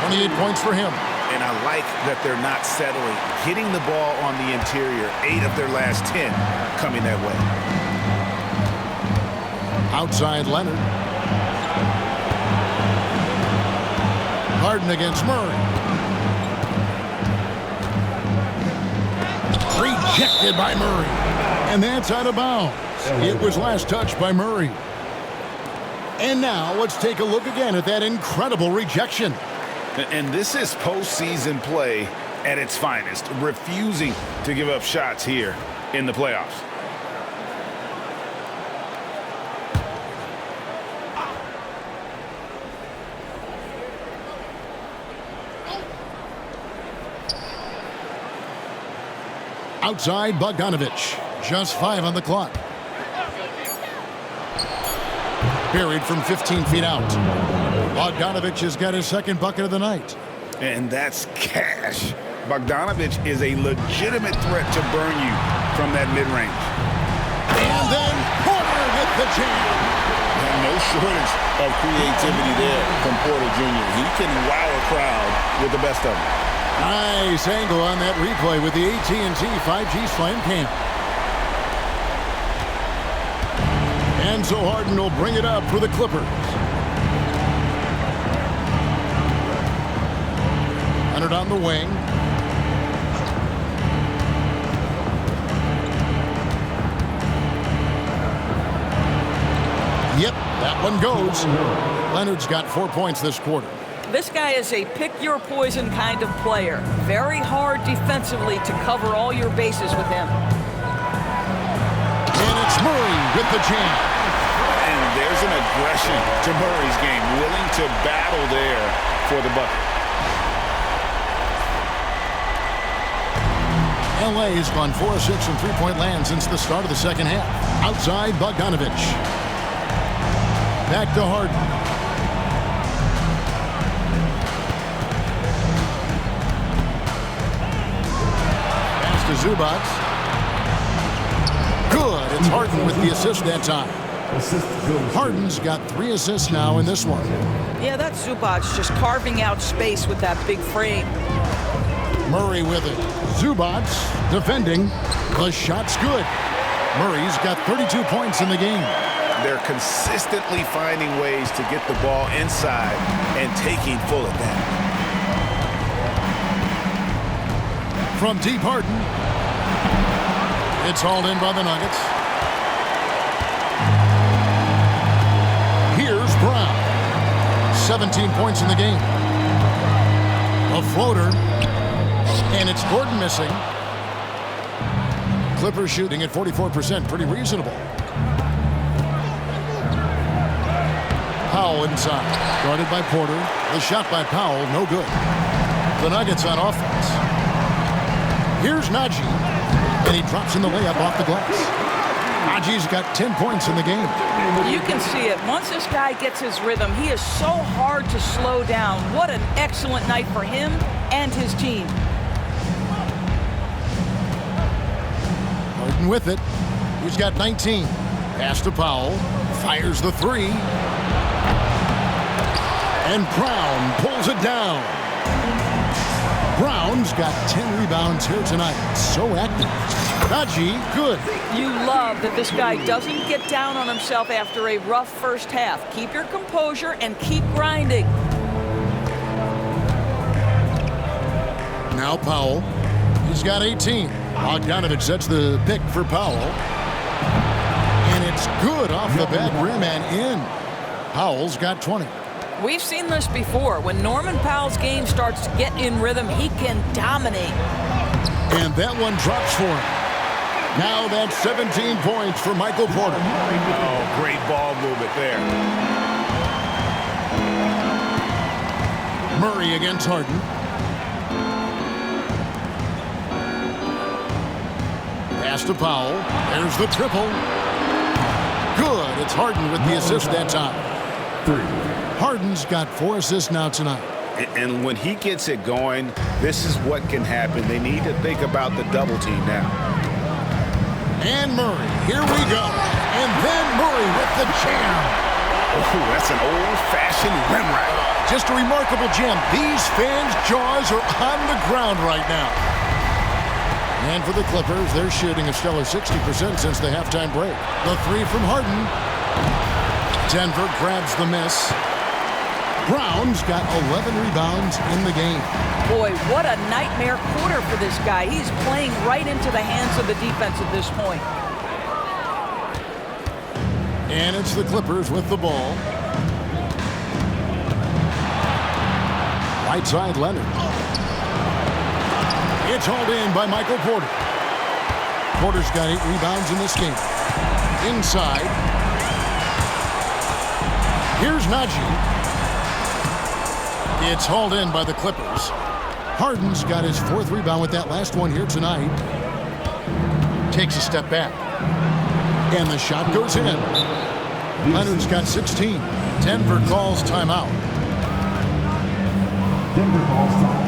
28 points for him. And I like that they're not settling. Hitting the ball on the interior, 8 of their last 10 coming that way. Outside Leonard. Harden against Murray. Rejected by Murray. And that's out of bounds. It was last touched by Murray. And now let's take a look again at that incredible rejection. And this is postseason play at its finest, refusing to give up shots here in the playoffs. Outside Bogdanovic. Just 5 on the clock. Buried from 15 feet out. Bogdanovic has got his 2nd bucket of the night. And that's cash. Bogdanovic is a legitimate threat to burn you from that mid-range. And then Porter with the jam. And no shortage of creativity there from Porter Jr. He can wow a crowd with the best of them. Nice angle on that replay with the AT&T 5G Slam Cam. And so Harden will bring it up for the Clippers. Leonard on the wing. Yep, that one goes. Leonard's got 4 points this quarter. This guy is a pick-your-poison kind of player. Very hard defensively to cover all your bases with him. And it's Murray with the jam. And there's an aggression to Murray's game, willing to battle there for the bucket. LA has gone 4 of 6 from three-point land since the start of the second half. Outside, Bogdanovic. Back to Harden. Pass to Zubac. Good. It's Harden with the assist that time. Harden's got 3 assists now in this one. Yeah, that's Zubac just carving out space with that big frame. Murray with it. Zubac defending. The shot's good. Murray's got 32 points in the game. They're consistently finding ways to get the ball inside and taking full advantage. From deep, Harden. It's hauled in by the Nuggets. Here's Braun. 17 points in the game. A floater. And it's Gordon missing. Clippers shooting at 44%. Pretty reasonable. Powell inside. Guarded by Porter. The shot by Powell, no good. The Nuggets on offense. Here's Najee. And he drops in the layup off the glass. Najee's got 10 points in the game. You can see it. Once this guy gets his rhythm, he is so hard to slow down. What an excellent night for him and his team. Harden with it. He's got 19. Pass to Powell. Fires the three. And Braun pulls it down. Brown's got 10 rebounds here tonight. So active. Najee, good. You love that this guy doesn't get down on himself after a rough first half. Keep your composure and keep grinding. Now Powell. He's got 18. Bogdanovic sets the pick for Powell. And it's good off the back rim and in. Powell's got 20. We've seen this before. When Norman Powell's game starts to get in rhythm, he can dominate. And that one drops for him. Now that's 17 points for Michael Porter. Oh, great ball movement there. Murray against Harden. Pass to Powell. There's the triple. Good. It's Harden with the assist that time. Harden's got 4 assists now tonight. And when he gets it going, this is what can happen. They need to think about the double team now. And Murray, here we go. And then Murray with the jam. Oh, that's an old-fashioned rim rack. Just a remarkable jam. These fans' jaws are on the ground right now. And for the Clippers, they're shooting a stellar 60% since the halftime break. The three from Harden. Denver grabs the miss. Brown's got 11 rebounds in the game. Boy, what a nightmare quarter for this guy. He's playing right into the hands of the defense at this point. And it's the Clippers with the ball. Right side, Leonard. It's hauled in by Michael Porter. Porter's got 8 rebounds in this game. Inside. Here's Najee. It's hauled in by the Clippers. Harden's got his 4th rebound with that last one here tonight. Takes a step back. And the shot goes in. Leonard's got 16. Denver calls timeout. Denver calls timeout.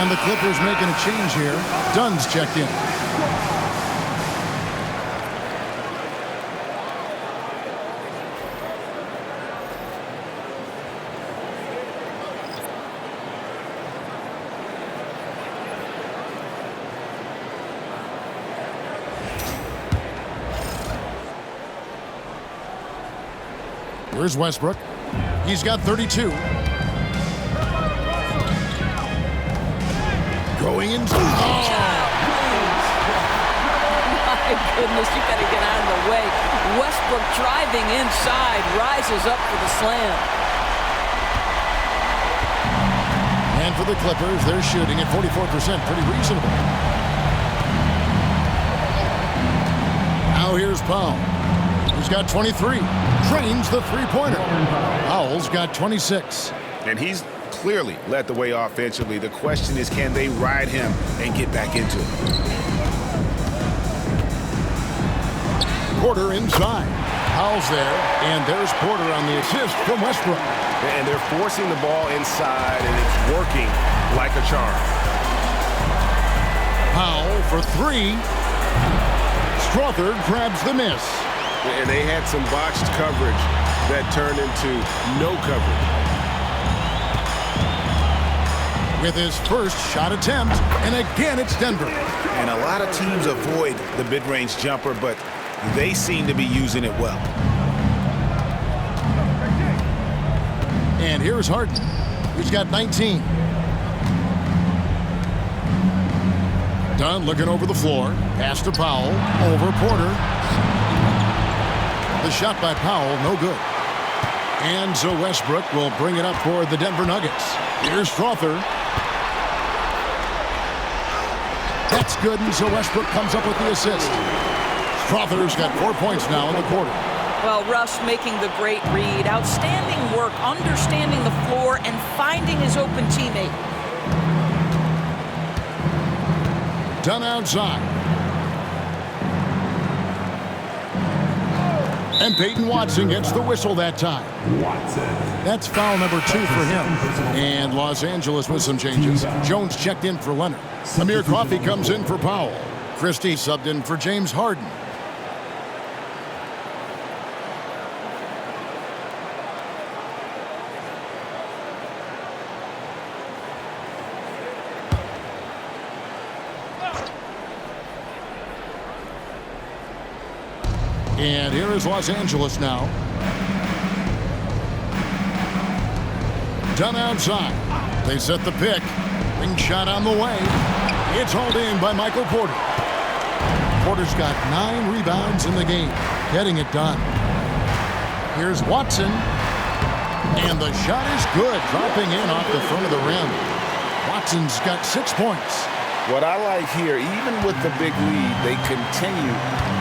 And the Clippers making a change here. Dunn's checked in. Here's Westbrook. He's got 32. Going in. Oh! My goodness, you got to get out of the way. Westbrook driving inside, rises up for the slam. And for the Clippers, they're shooting at 44%, pretty reasonable. Now here's Powell. He's got 23. Drains the three-pointer. Powell's got 26. And he's clearly led the way offensively. The question is, can they ride him and get back into it? Porter inside. Powell's there, and there's Porter on the assist from Westbrook. And they're forcing the ball inside, and it's working like a charm. Powell for three. Strother grabs the miss. And they had some botched coverage that turned into no coverage. With his first shot attempt, and again it's Denver. And a lot of teams avoid the mid-range jumper, but they seem to be using it well. And here's Harden. He's got 19. Dunn looking over the floor. Pass to Powell. Over Porter. The shot by Powell, no good. And so Westbrook will bring it up for the Denver Nuggets. Here's Strother. That's good, and so Westbrook comes up with the assist. Strother's got 4 points now in the quarter. Well, Russ making the great read. Outstanding work, understanding the floor, and finding his open teammate. Dunn outside. And Peyton Watson gets the whistle that time. That's foul number 2 for him. And Los Angeles with some changes. Jones checked in for Leonard. Amir Coffey comes in for Powell. Christie subbed in for James Harden. And here is Los Angeles now. Dunn outside. They set the pick. Ring shot on the way. It's hauled in by Michael Porter. Porter's got 9 rebounds in the game, getting it done. Here's Watson. And the shot is good, dropping in off the front of the rim. Watson's got 6 points. What I like here, even with the big lead, they continue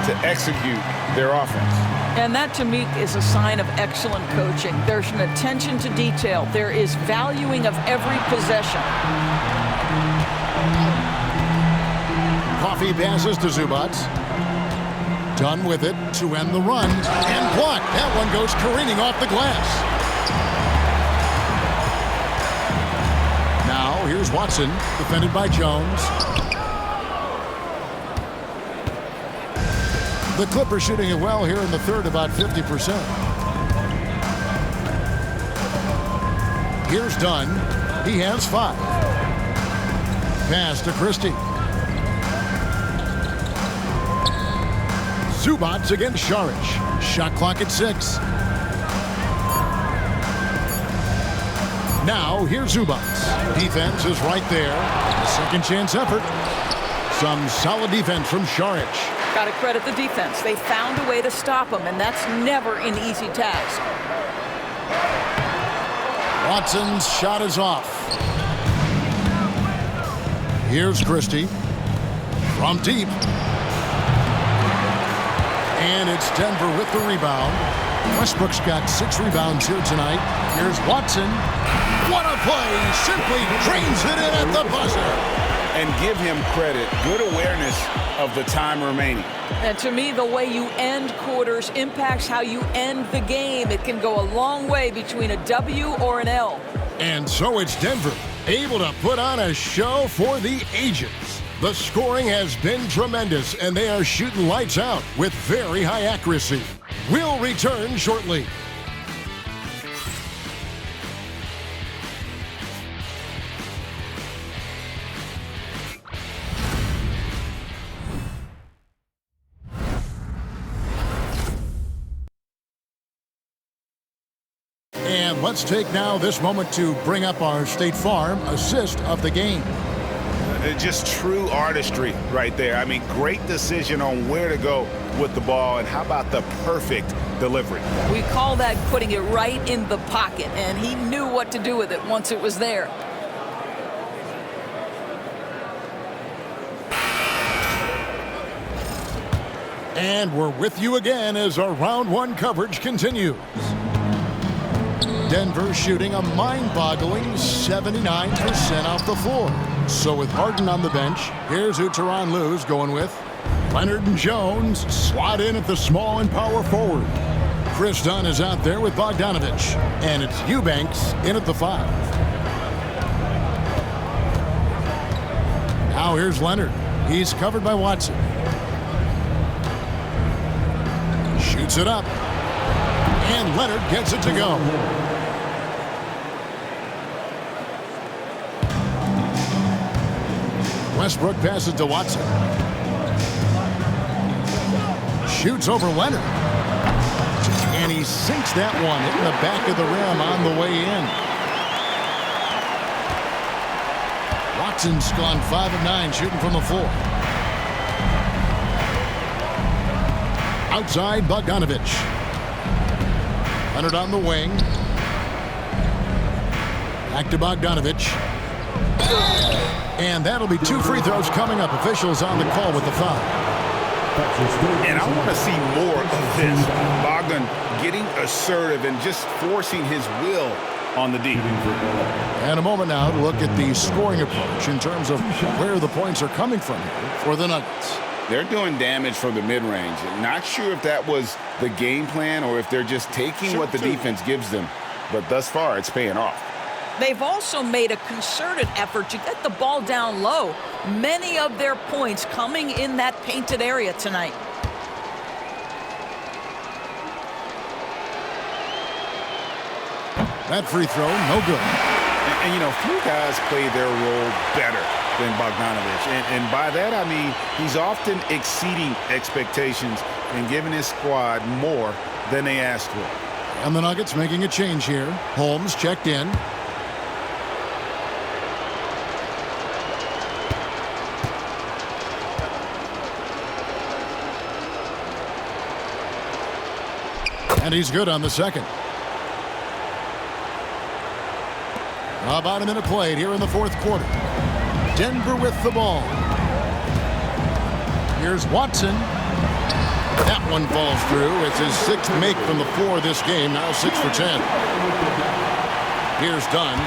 to execute their offense. And that, to me, is a sign of excellent coaching. There's an attention to detail. There is valuing of every possession. Coffey passes to Zubac. Dunn with it to end the run. And blocked. That one goes careening off the glass. Now, here's Watson, defended by Jones. The Clippers shooting it well here in the third, about 50%. Here's Dunn. He has 5. Pass to Christie. Zubac against Šarić. Shot clock at 6. Now, here's Zubac. Defense is right there. A second chance effort. Some solid defense from Šarić. Got to credit the defense. They found a way to stop him, and that's never an easy task. Watson's shot is off. Here's Christie. From deep. And it's Denver with the rebound. Westbrook's got 6 rebounds here tonight. Here's Watson. What a play! Simply drains it in at the buzzer. And give him credit. Good awareness of the time remaining. And to me, the way you end quarters impacts how you end the game. It can go a long way between a W or an L. And so it's Denver able to put on a show for the ages. The scoring has been tremendous, and they are shooting lights out with very high accuracy. We'll return shortly. And let's take now this moment to bring up our State Farm assist of the game. Just true artistry right there. I mean, great decision on where to go with the ball, and how about the perfect delivery? We call that putting it right in the pocket, and he knew what to do with it once it was there. And we're with you again as our round one coverage continues. Denver shooting a mind-boggling 79% off the floor. So with Harden on the bench, here's who Tyronn Lue's going with. Leonard and Jones slot in at the small and power forward. Chris Dunn is out there with Bogdanovic. And it's Eubanks in at the 5. Now here's Leonard. He's covered by Watson. Shoots it up. And Leonard gets it to go. Westbrook passes to Watson. Shoots over Leonard. And he sinks that one in the back of the rim on the way in. Watson's gone 5 of 9 shooting from the floor. Outside Bogdanovic. Leonard on the wing. Back to Bogdanovic. And that'll be 2 free throws coming up. Officials on the call with the foul. And I want to see more of this. Bogdan getting assertive and just forcing his will on the D. And a moment now to look at the scoring approach in terms of where the points are coming from here for the Nuggets. They're doing damage from the mid-range. Not sure if that was the game plan or if they're just taking what the defense gives them. But thus far, it's paying off. They've also made a concerted effort to get the ball down low. Many of their points coming in that painted area tonight. That free throw, no good. And you know, few guys play their role better than Bogdanovic. And by that, I mean he's often exceeding expectations and giving his squad more than they asked for. And the Nuggets making a change here. Holmes checked in. And he's good on the second. About a minute played here in the fourth quarter. Denver with the ball. Here's Watson. That one falls through. It's his 6th make from the floor this game. Now 6 for 10. Here's Dunn.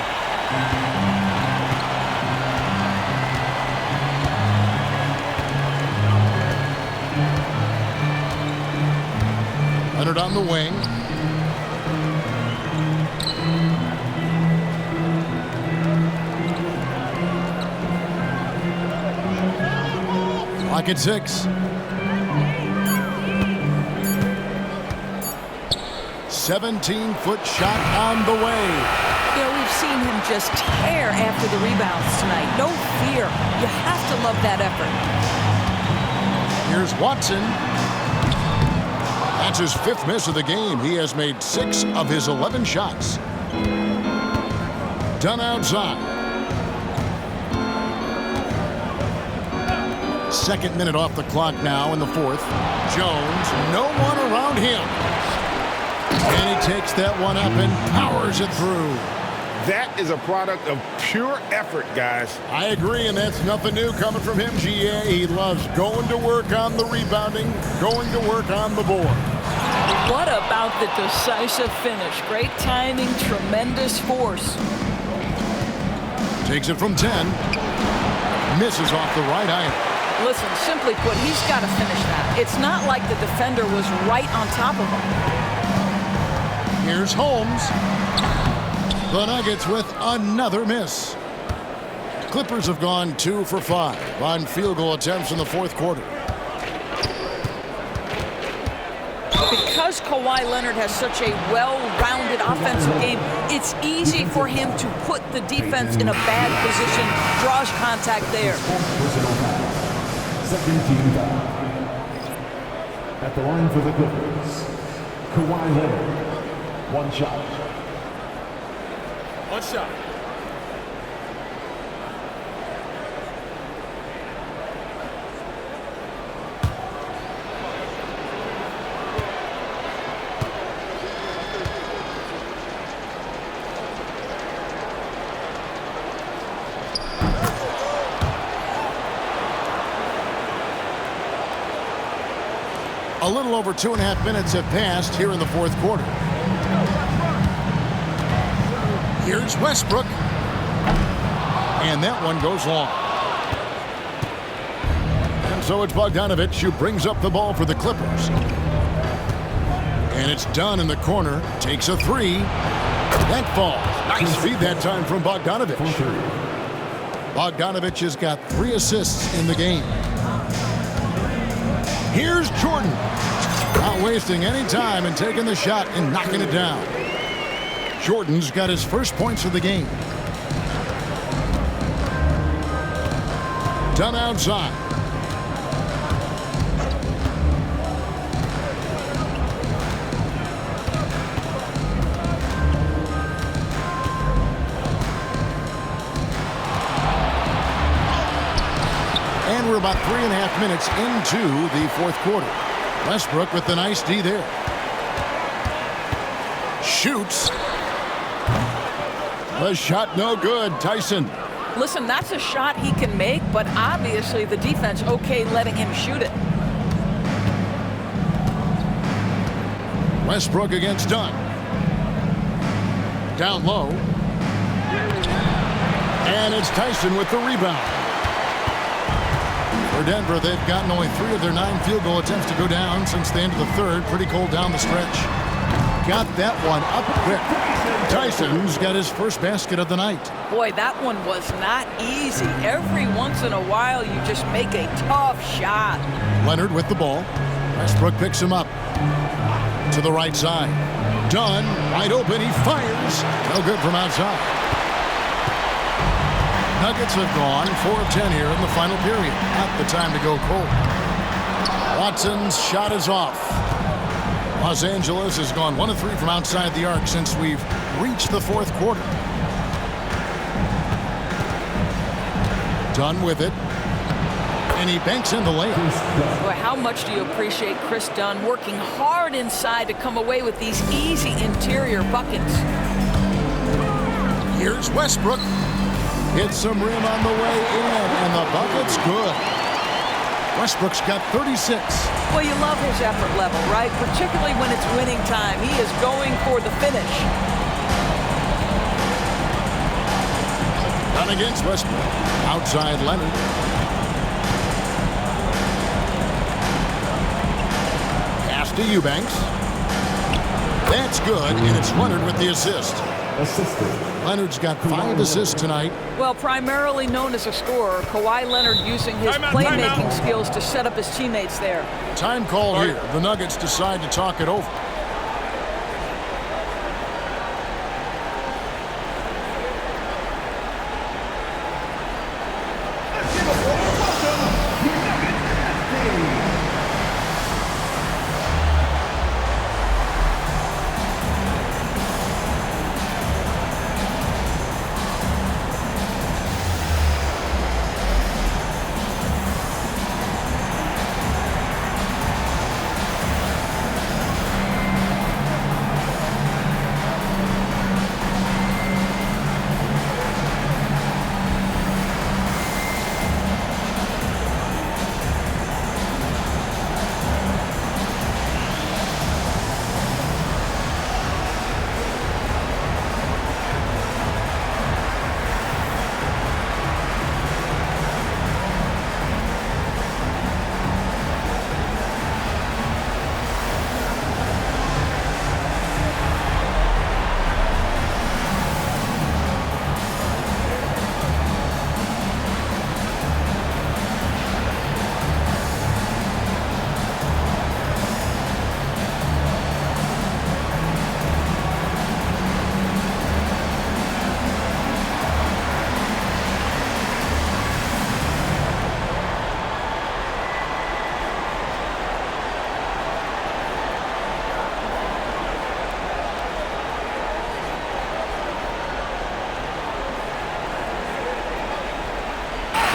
Leonard on the wing. Clock at 6. 17-foot shot on the way. You know, we've seen him just tear after the rebounds tonight. No fear. You have to love that effort. Here's Watson. That's his 5th miss of the game. He has made 6 of his 11 shots. Done outside. 2nd minute off the clock now in the 4th. Jones, no one around him. And he takes that one up and powers it through. That is a product of pure effort, guys. I agree, and that's nothing new coming from him, GA. He loves going to work on the rebounding, going to work on the board. What about the decisive finish? Great timing, tremendous force. Takes it from 10. Misses off the right iron. Listen, simply put, he's got to finish that. It's not like the defender was right on top of him. Here's Holmes. The Nuggets with another miss. Clippers have gone 2 for 5 on field goal attempts in the fourth quarter. Because Kawhi Leonard has such a well-rounded offensive game, it's easy for him to put the defense in a bad position, draws contact there. Second team foul. At the line for the Clippers, Kawhi Leonard. One shot. One shot. A little over 2.5 minutes have passed here in the fourth quarter. Here's Westbrook. And that one goes long. And so it's Bogdanovic who brings up the ball for the Clippers. And it's done in the corner. Takes a three. That falls. Nice feed that time from Bogdanovic. Bogdanovic has got 3 assists in the game. Here's Jordan. Not wasting any time and taking the shot and knocking it down. Jordan's got his first points of the game. Done outside. And we're about 3.5 minutes into the fourth quarter. Westbrook with the nice D there. Shoots. The shot no good. Tyson. Listen, that's a shot he can make, but obviously the defense okay letting him shoot it. Westbrook against Dunn. Down low. And it's Tyson with the rebound. For Denver, they've gotten only 3 of their 9 field goal attempts to go down since the end of the third. Pretty cold down the stretch. Got that one up quick. Tyson's got his first basket of the night. Boy, that one was not easy. Every once in a while, you just make a tough shot. Leonard with the ball. Westbrook picks him up. To the right side. Dunn, wide open, he fires. No good from outside. Nuggets have gone 4 of 10 here in the final period. Not the time to go cold. Watson's shot is off. Los Angeles has gone 1 of 3 from outside the arc since we've reached the fourth quarter. Done with it. And he banks in the layup. Boy, how much do you appreciate Chris Dunn working hard inside to come away with these easy interior buckets? Here's Westbrook. Hits some rim on the way in, and the bucket's good. Westbrook's got 36. Well, you love his effort level, right? Particularly when it's winning time. He is going for the finish. Done against Westbrook. Outside Leonard. Pass to Eubanks. That's good, and it's Leonard with the assist. Leonard's got 5 assists tonight. Well, primarily known as a scorer, Kawhi Leonard using his playmaking skills to set up his teammates there. Time call here. The Nuggets decide to talk it over.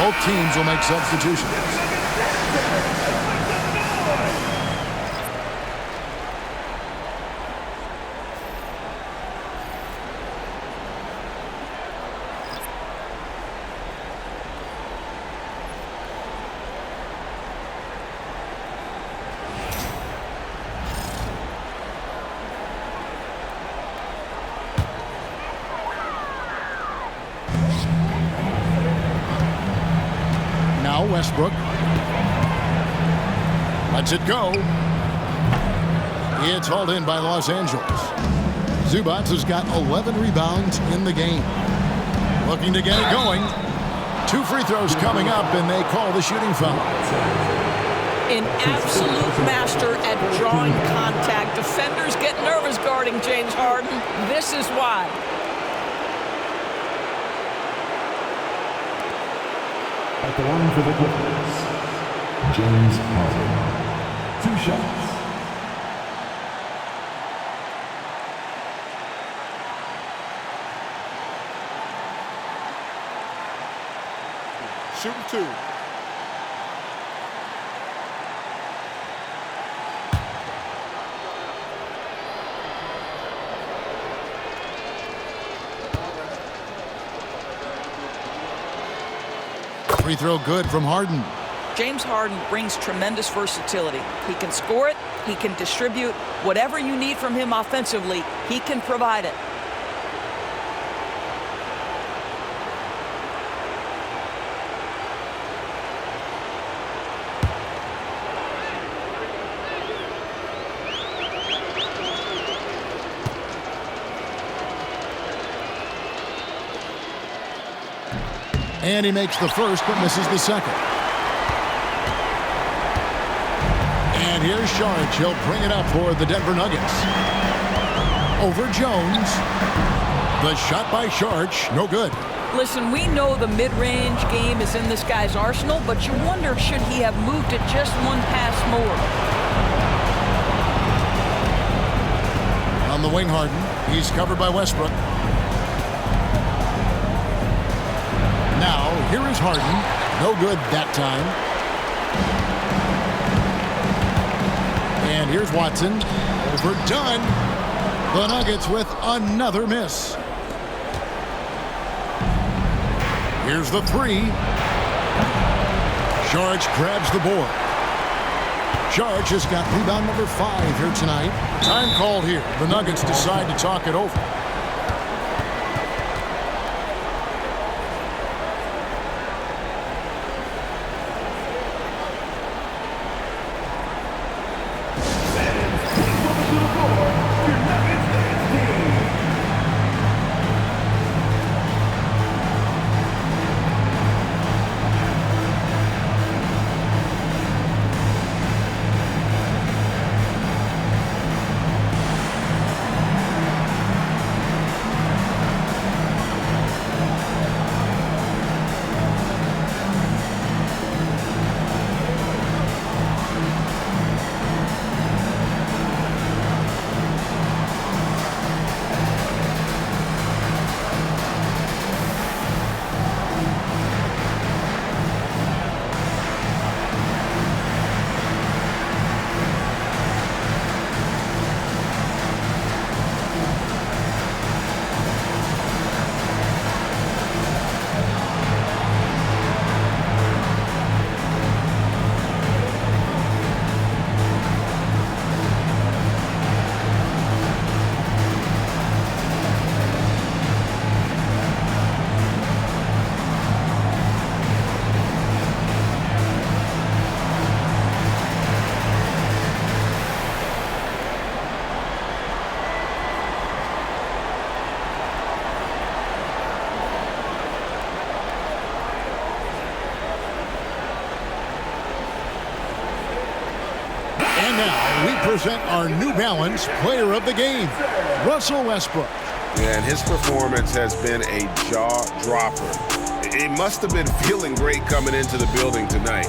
Both teams will make substitutions. Westbrook lets it go. It's hauled in by Los Angeles. Zubac has got 11 rebounds in the game. Looking to get it going. 2 free throws coming up, and they call the shooting foul. An absolute master at drawing contact. Defenders get nervous guarding James Harden. This is why. At the line for the Clippers, James Harden. 2 shots. Shooting 2. Free throw good from Harden. James Harden brings tremendous versatility. He can score it, he can distribute. Whatever you need from him offensively, he can provide it. And he makes the first, but misses the second. And here's Saric. He'll bring it up for the Denver Nuggets. Over Jones. The shot by Saric, no good. Listen, we know the mid-range game is in this guy's arsenal, but you wonder, should he have moved it just one pass more? On the wing, Harden. He's covered by Westbrook. Now, here is Harden. No good that time. And here's Watson. Overdone. The Nuggets with another miss. Here's the 3. Saric grabs the board. Saric has got rebound number 5 here tonight. Time called here. The Nuggets decide to talk it over. And now we present our New Balance Player of the Game, Russell Westbrook. Yeah, and his performance has been a jaw-dropper. It must have been feeling great coming into the building tonight,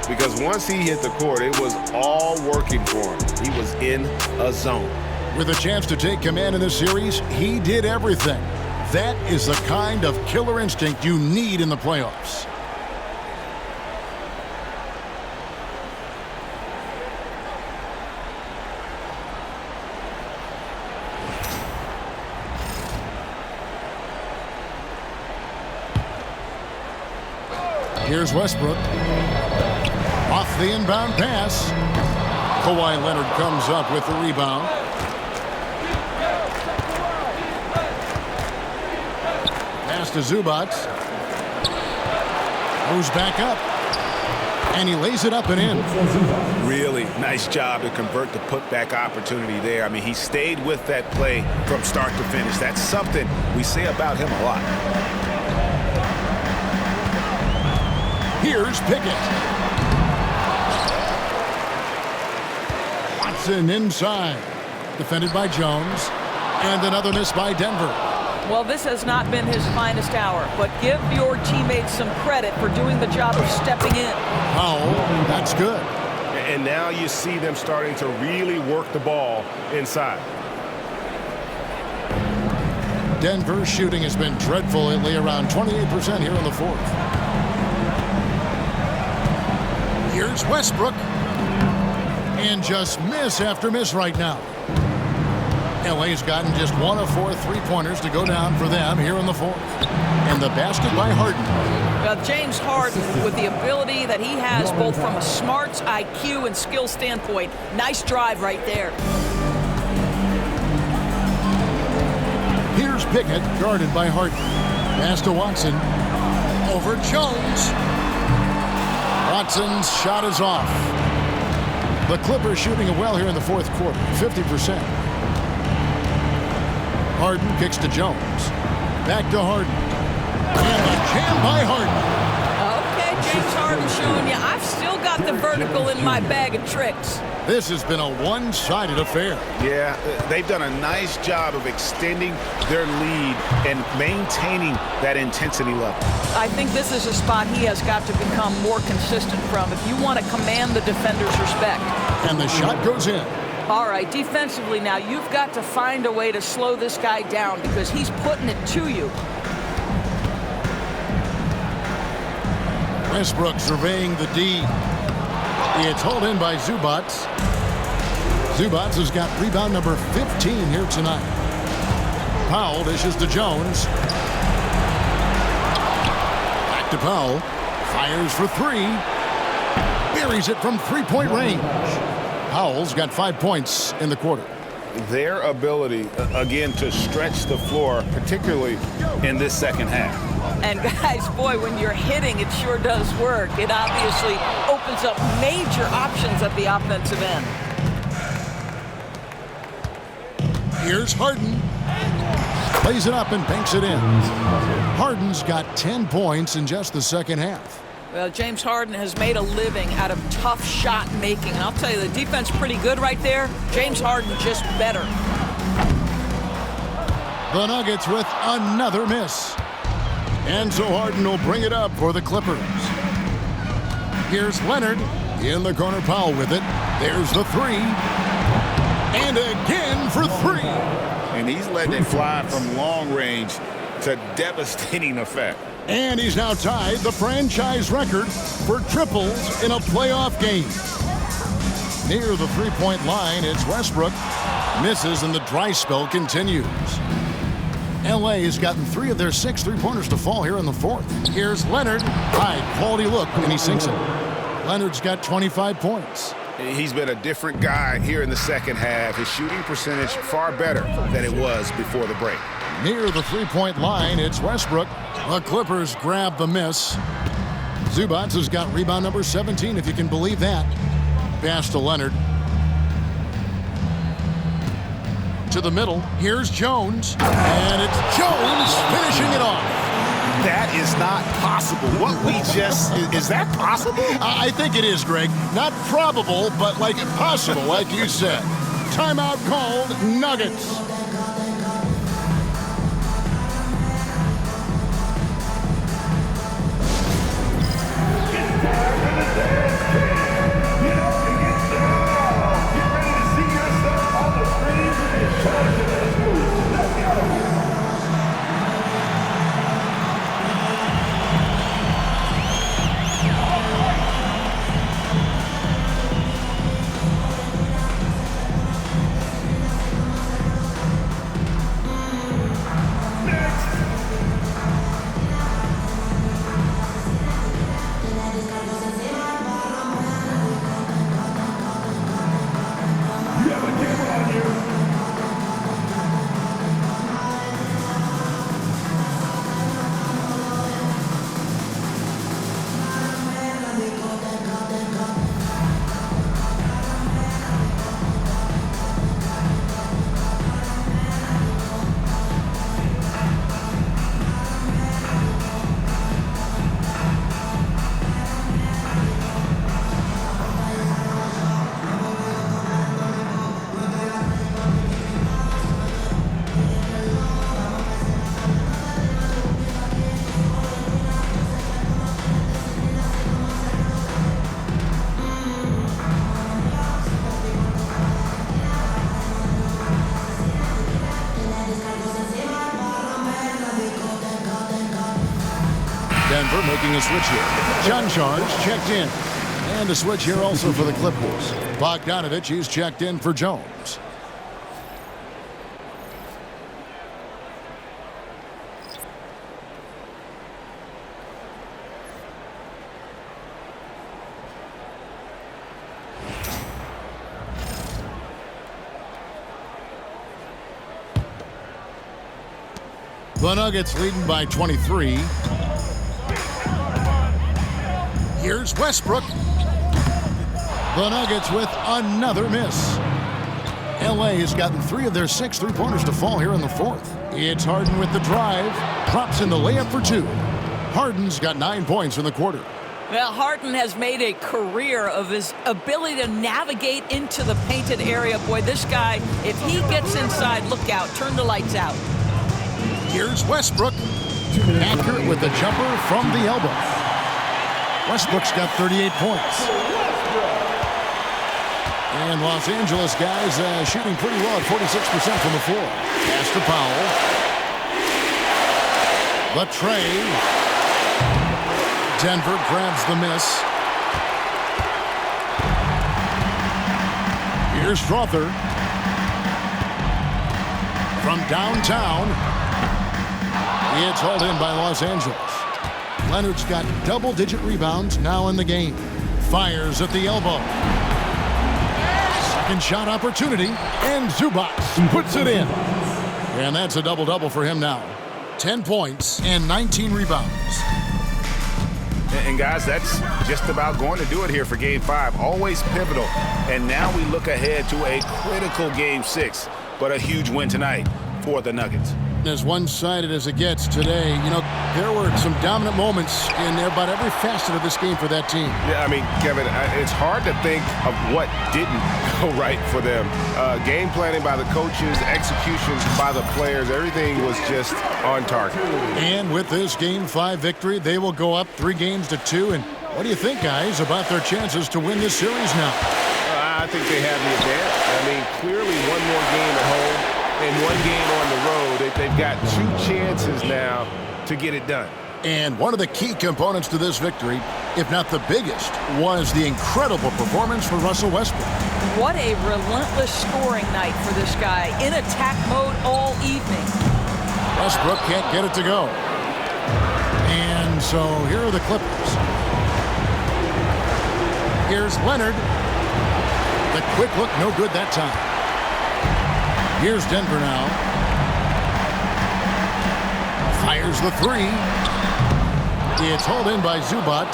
because once he hit the court, it was all working for him. He was in a zone. With a chance to take command in this series, he did everything. That is the kind of killer instinct you need in the playoffs. Here's Westbrook. Off the inbound pass. Kawhi Leonard comes up with the rebound. Pass to Zubac. Goes back up. And he lays it up and in. Really nice job to convert the putback opportunity there. I mean, he stayed with that play from start to finish. That's something we say about him a lot. Here's Pickett. Watson inside. Defended by Jones. And another miss by Denver. Well, this has not been his finest hour, but give your teammates some credit for doing the job of stepping in. Oh, that's good. And now you see them starting to really work the ball inside. Denver's shooting has been dreadful lately, around 28% here in the fourth. Here's Westbrook. And just miss after miss right now. LA's gotten just 1 of 4 3-pointers to go down for them here in the fourth. And the basket by Harden. Well, James Harden, with the ability that he has both from a smarts, IQ, and skill standpoint, nice drive right there. Here's Pickett, guarded by Harden. Pass to Watson. Over Jones. Watson's shot is off. The Clippers shooting it well here in the fourth quarter, 50%. Harden kicks to Jones. Back to Harden. And a jam by Harden. Okay, James Harden showing you I've still got the vertical in my bag of tricks. This has been a one-sided affair. Yeah, they've done a nice job of extending their lead and maintaining that intensity level. I think this is a spot he has got to become more consistent from if you want to command the defender's respect. And the shot goes in. All right, defensively now, you've got to find a way to slow this guy down because he's putting it to you. Westbrook surveying the D. It's hauled in by Zubac. Zubac has got rebound number 15 here tonight. Powell dishes to Jones. Back to Powell. Fires for 3. Buries it from 3-point range. Powell's got 5 points in the quarter. Their ability, again, to stretch the floor, particularly in this second half. And guys, boy, when you're hitting, it sure does work. It obviously opens up major options at the offensive end. Here's Harden. Plays it up and banks it in. Harden's got 10 points in just the second half. Well, James Harden has made a living out of tough shot making. And I'll tell you, the defense pretty good right there. James Harden just better. The Nuggets with another miss. And so Harden will bring it up for the Clippers. Here's Leonard. In the corner, Powell with it. There's the 3. And again for 3. And he's letting it fly from long range to devastating effect. And he's now tied the franchise record for triples in a playoff game. Near the 3-point line, it's Westbrook. Misses and the dry spell continues. LA has gotten 3 of their 6 3-pointers to fall here in the fourth. Here's Leonard. High quality look, and he sinks it. Leonard's got 25 points. He's been a different guy here in the second half. His shooting percentage far better than it was before the break. Near the 3-point line, it's Westbrook. The Clippers grab the miss. Zubac has got rebound number 17, if you can believe that. Pass to Leonard. To the middle. Here's Jones. And it's Jones finishing it off. That is not possible. What we just... Is that possible? I think it is, Greg. Not probable, but like possible, like you said. Timeout called, Nuggets. making a switch here. John Charge checked in. And a switch here also for the Clippers. Bogdanovic, he's checked in for Jones. The Nuggets leading by 23. Here's Westbrook. The Nuggets with another miss. LA has gotten 3 of their 6 three-pointers to fall here in the fourth. It's Harden with the drive. Drops in the layup for 2. Harden's got 9 points in the quarter. Well, Harden has made a career of his ability to navigate into the painted area. Boy, this guy, if he gets inside, look out, turn the lights out. Here's Westbrook. Accurate with the jumper from the elbow. Westbrook's got 38 points. And Los Angeles guys shooting pretty well at 46% from the floor. Pass to Powell. The tray. Denver grabs the miss. Here's Strother. From downtown. It's hauled in by Los Angeles. Leonard's got double-digit rebounds now in the game. Fires at the elbow. Second shot opportunity, and Zubac puts it in. And that's a double-double for him now. 10 points and 19 rebounds. And guys, that's just about going to do it here for Game 5. Always pivotal. And now we look ahead to a critical Game 6, but a huge win tonight for the Nuggets. As one-sided as it gets today, you know, there were some dominant moments in about every facet of this game for that team. Yeah, I mean, Kevin, it's hard to think of what didn't go right for them. Game planning by the coaches, executions by the players, everything was just on target. And with this Game 5 victory, they will go up 3-2. And what do you think, guys, about their chances to win this series now? I think they have the advantage. I mean, clearly one more game at home and one game on the road. They've got 2 chances now to get it done. And one of the key components to this victory, if not the biggest, was the incredible performance for Russell Westbrook. What a relentless scoring night for this guy. In attack mode all evening. Westbrook can't get it to go. And so here are the Clippers. Here's Leonard. The quick look, no good that time. Here's Denver now. Fires the 3. It's hauled in by Zubac.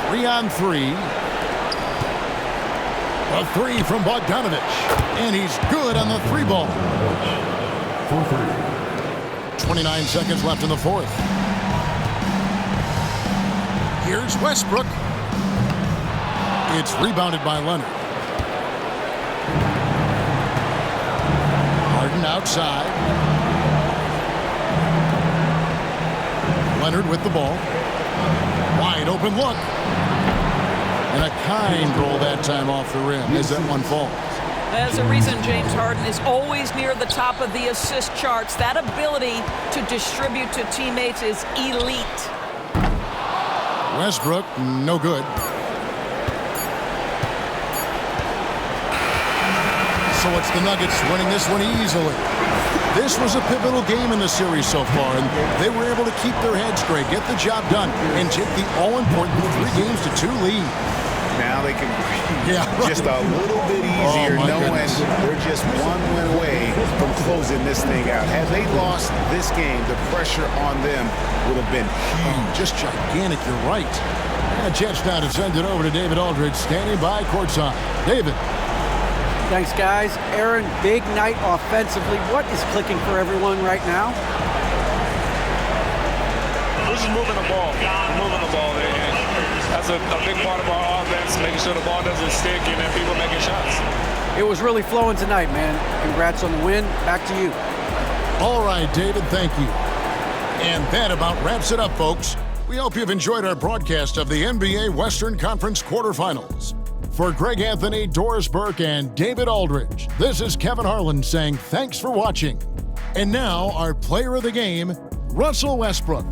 3-on-3. A 3 from Bogdanovic. And he's good on the 3-ball. 29 seconds left in the fourth. Here's Westbrook. It's rebounded by Leonard. Harden outside. Leonard with the ball. Wide open look. And a kind roll that time off the rim as that one falls. There's a reason James Harden is always near the top of the assist charts. That ability to distribute to teammates is elite. Westbrook, no good. So it's the Nuggets winning this one easily. This was a pivotal game in the series so far, and they were able to keep their heads straight, get the job done, and take the all-important 3-2 lead. Now they can just a little bit easier knowing they're just one win away from closing this thing out. Had they lost this game, the pressure on them would have been huge. Just gigantic, you're right. And a chance now to send it over to David Aldridge, standing by courtside. David. Thanks, guys. Aaron, big night offensively. What is clicking for everyone right now? We're just moving the ball. We're moving the ball. And that's a big part of our offense, making sure the ball doesn't stick and then people making shots. It was really flowing tonight, man. Congrats on the win. Back to you. All right, David, thank you. And that about wraps it up, folks. We hope you've enjoyed our broadcast of the NBA Western Conference Quarterfinals. For Greg Anthony, Doris Burke, and David Aldridge, this is Kevin Harlan saying thanks for watching. And now, our player of the game, Russell Westbrook.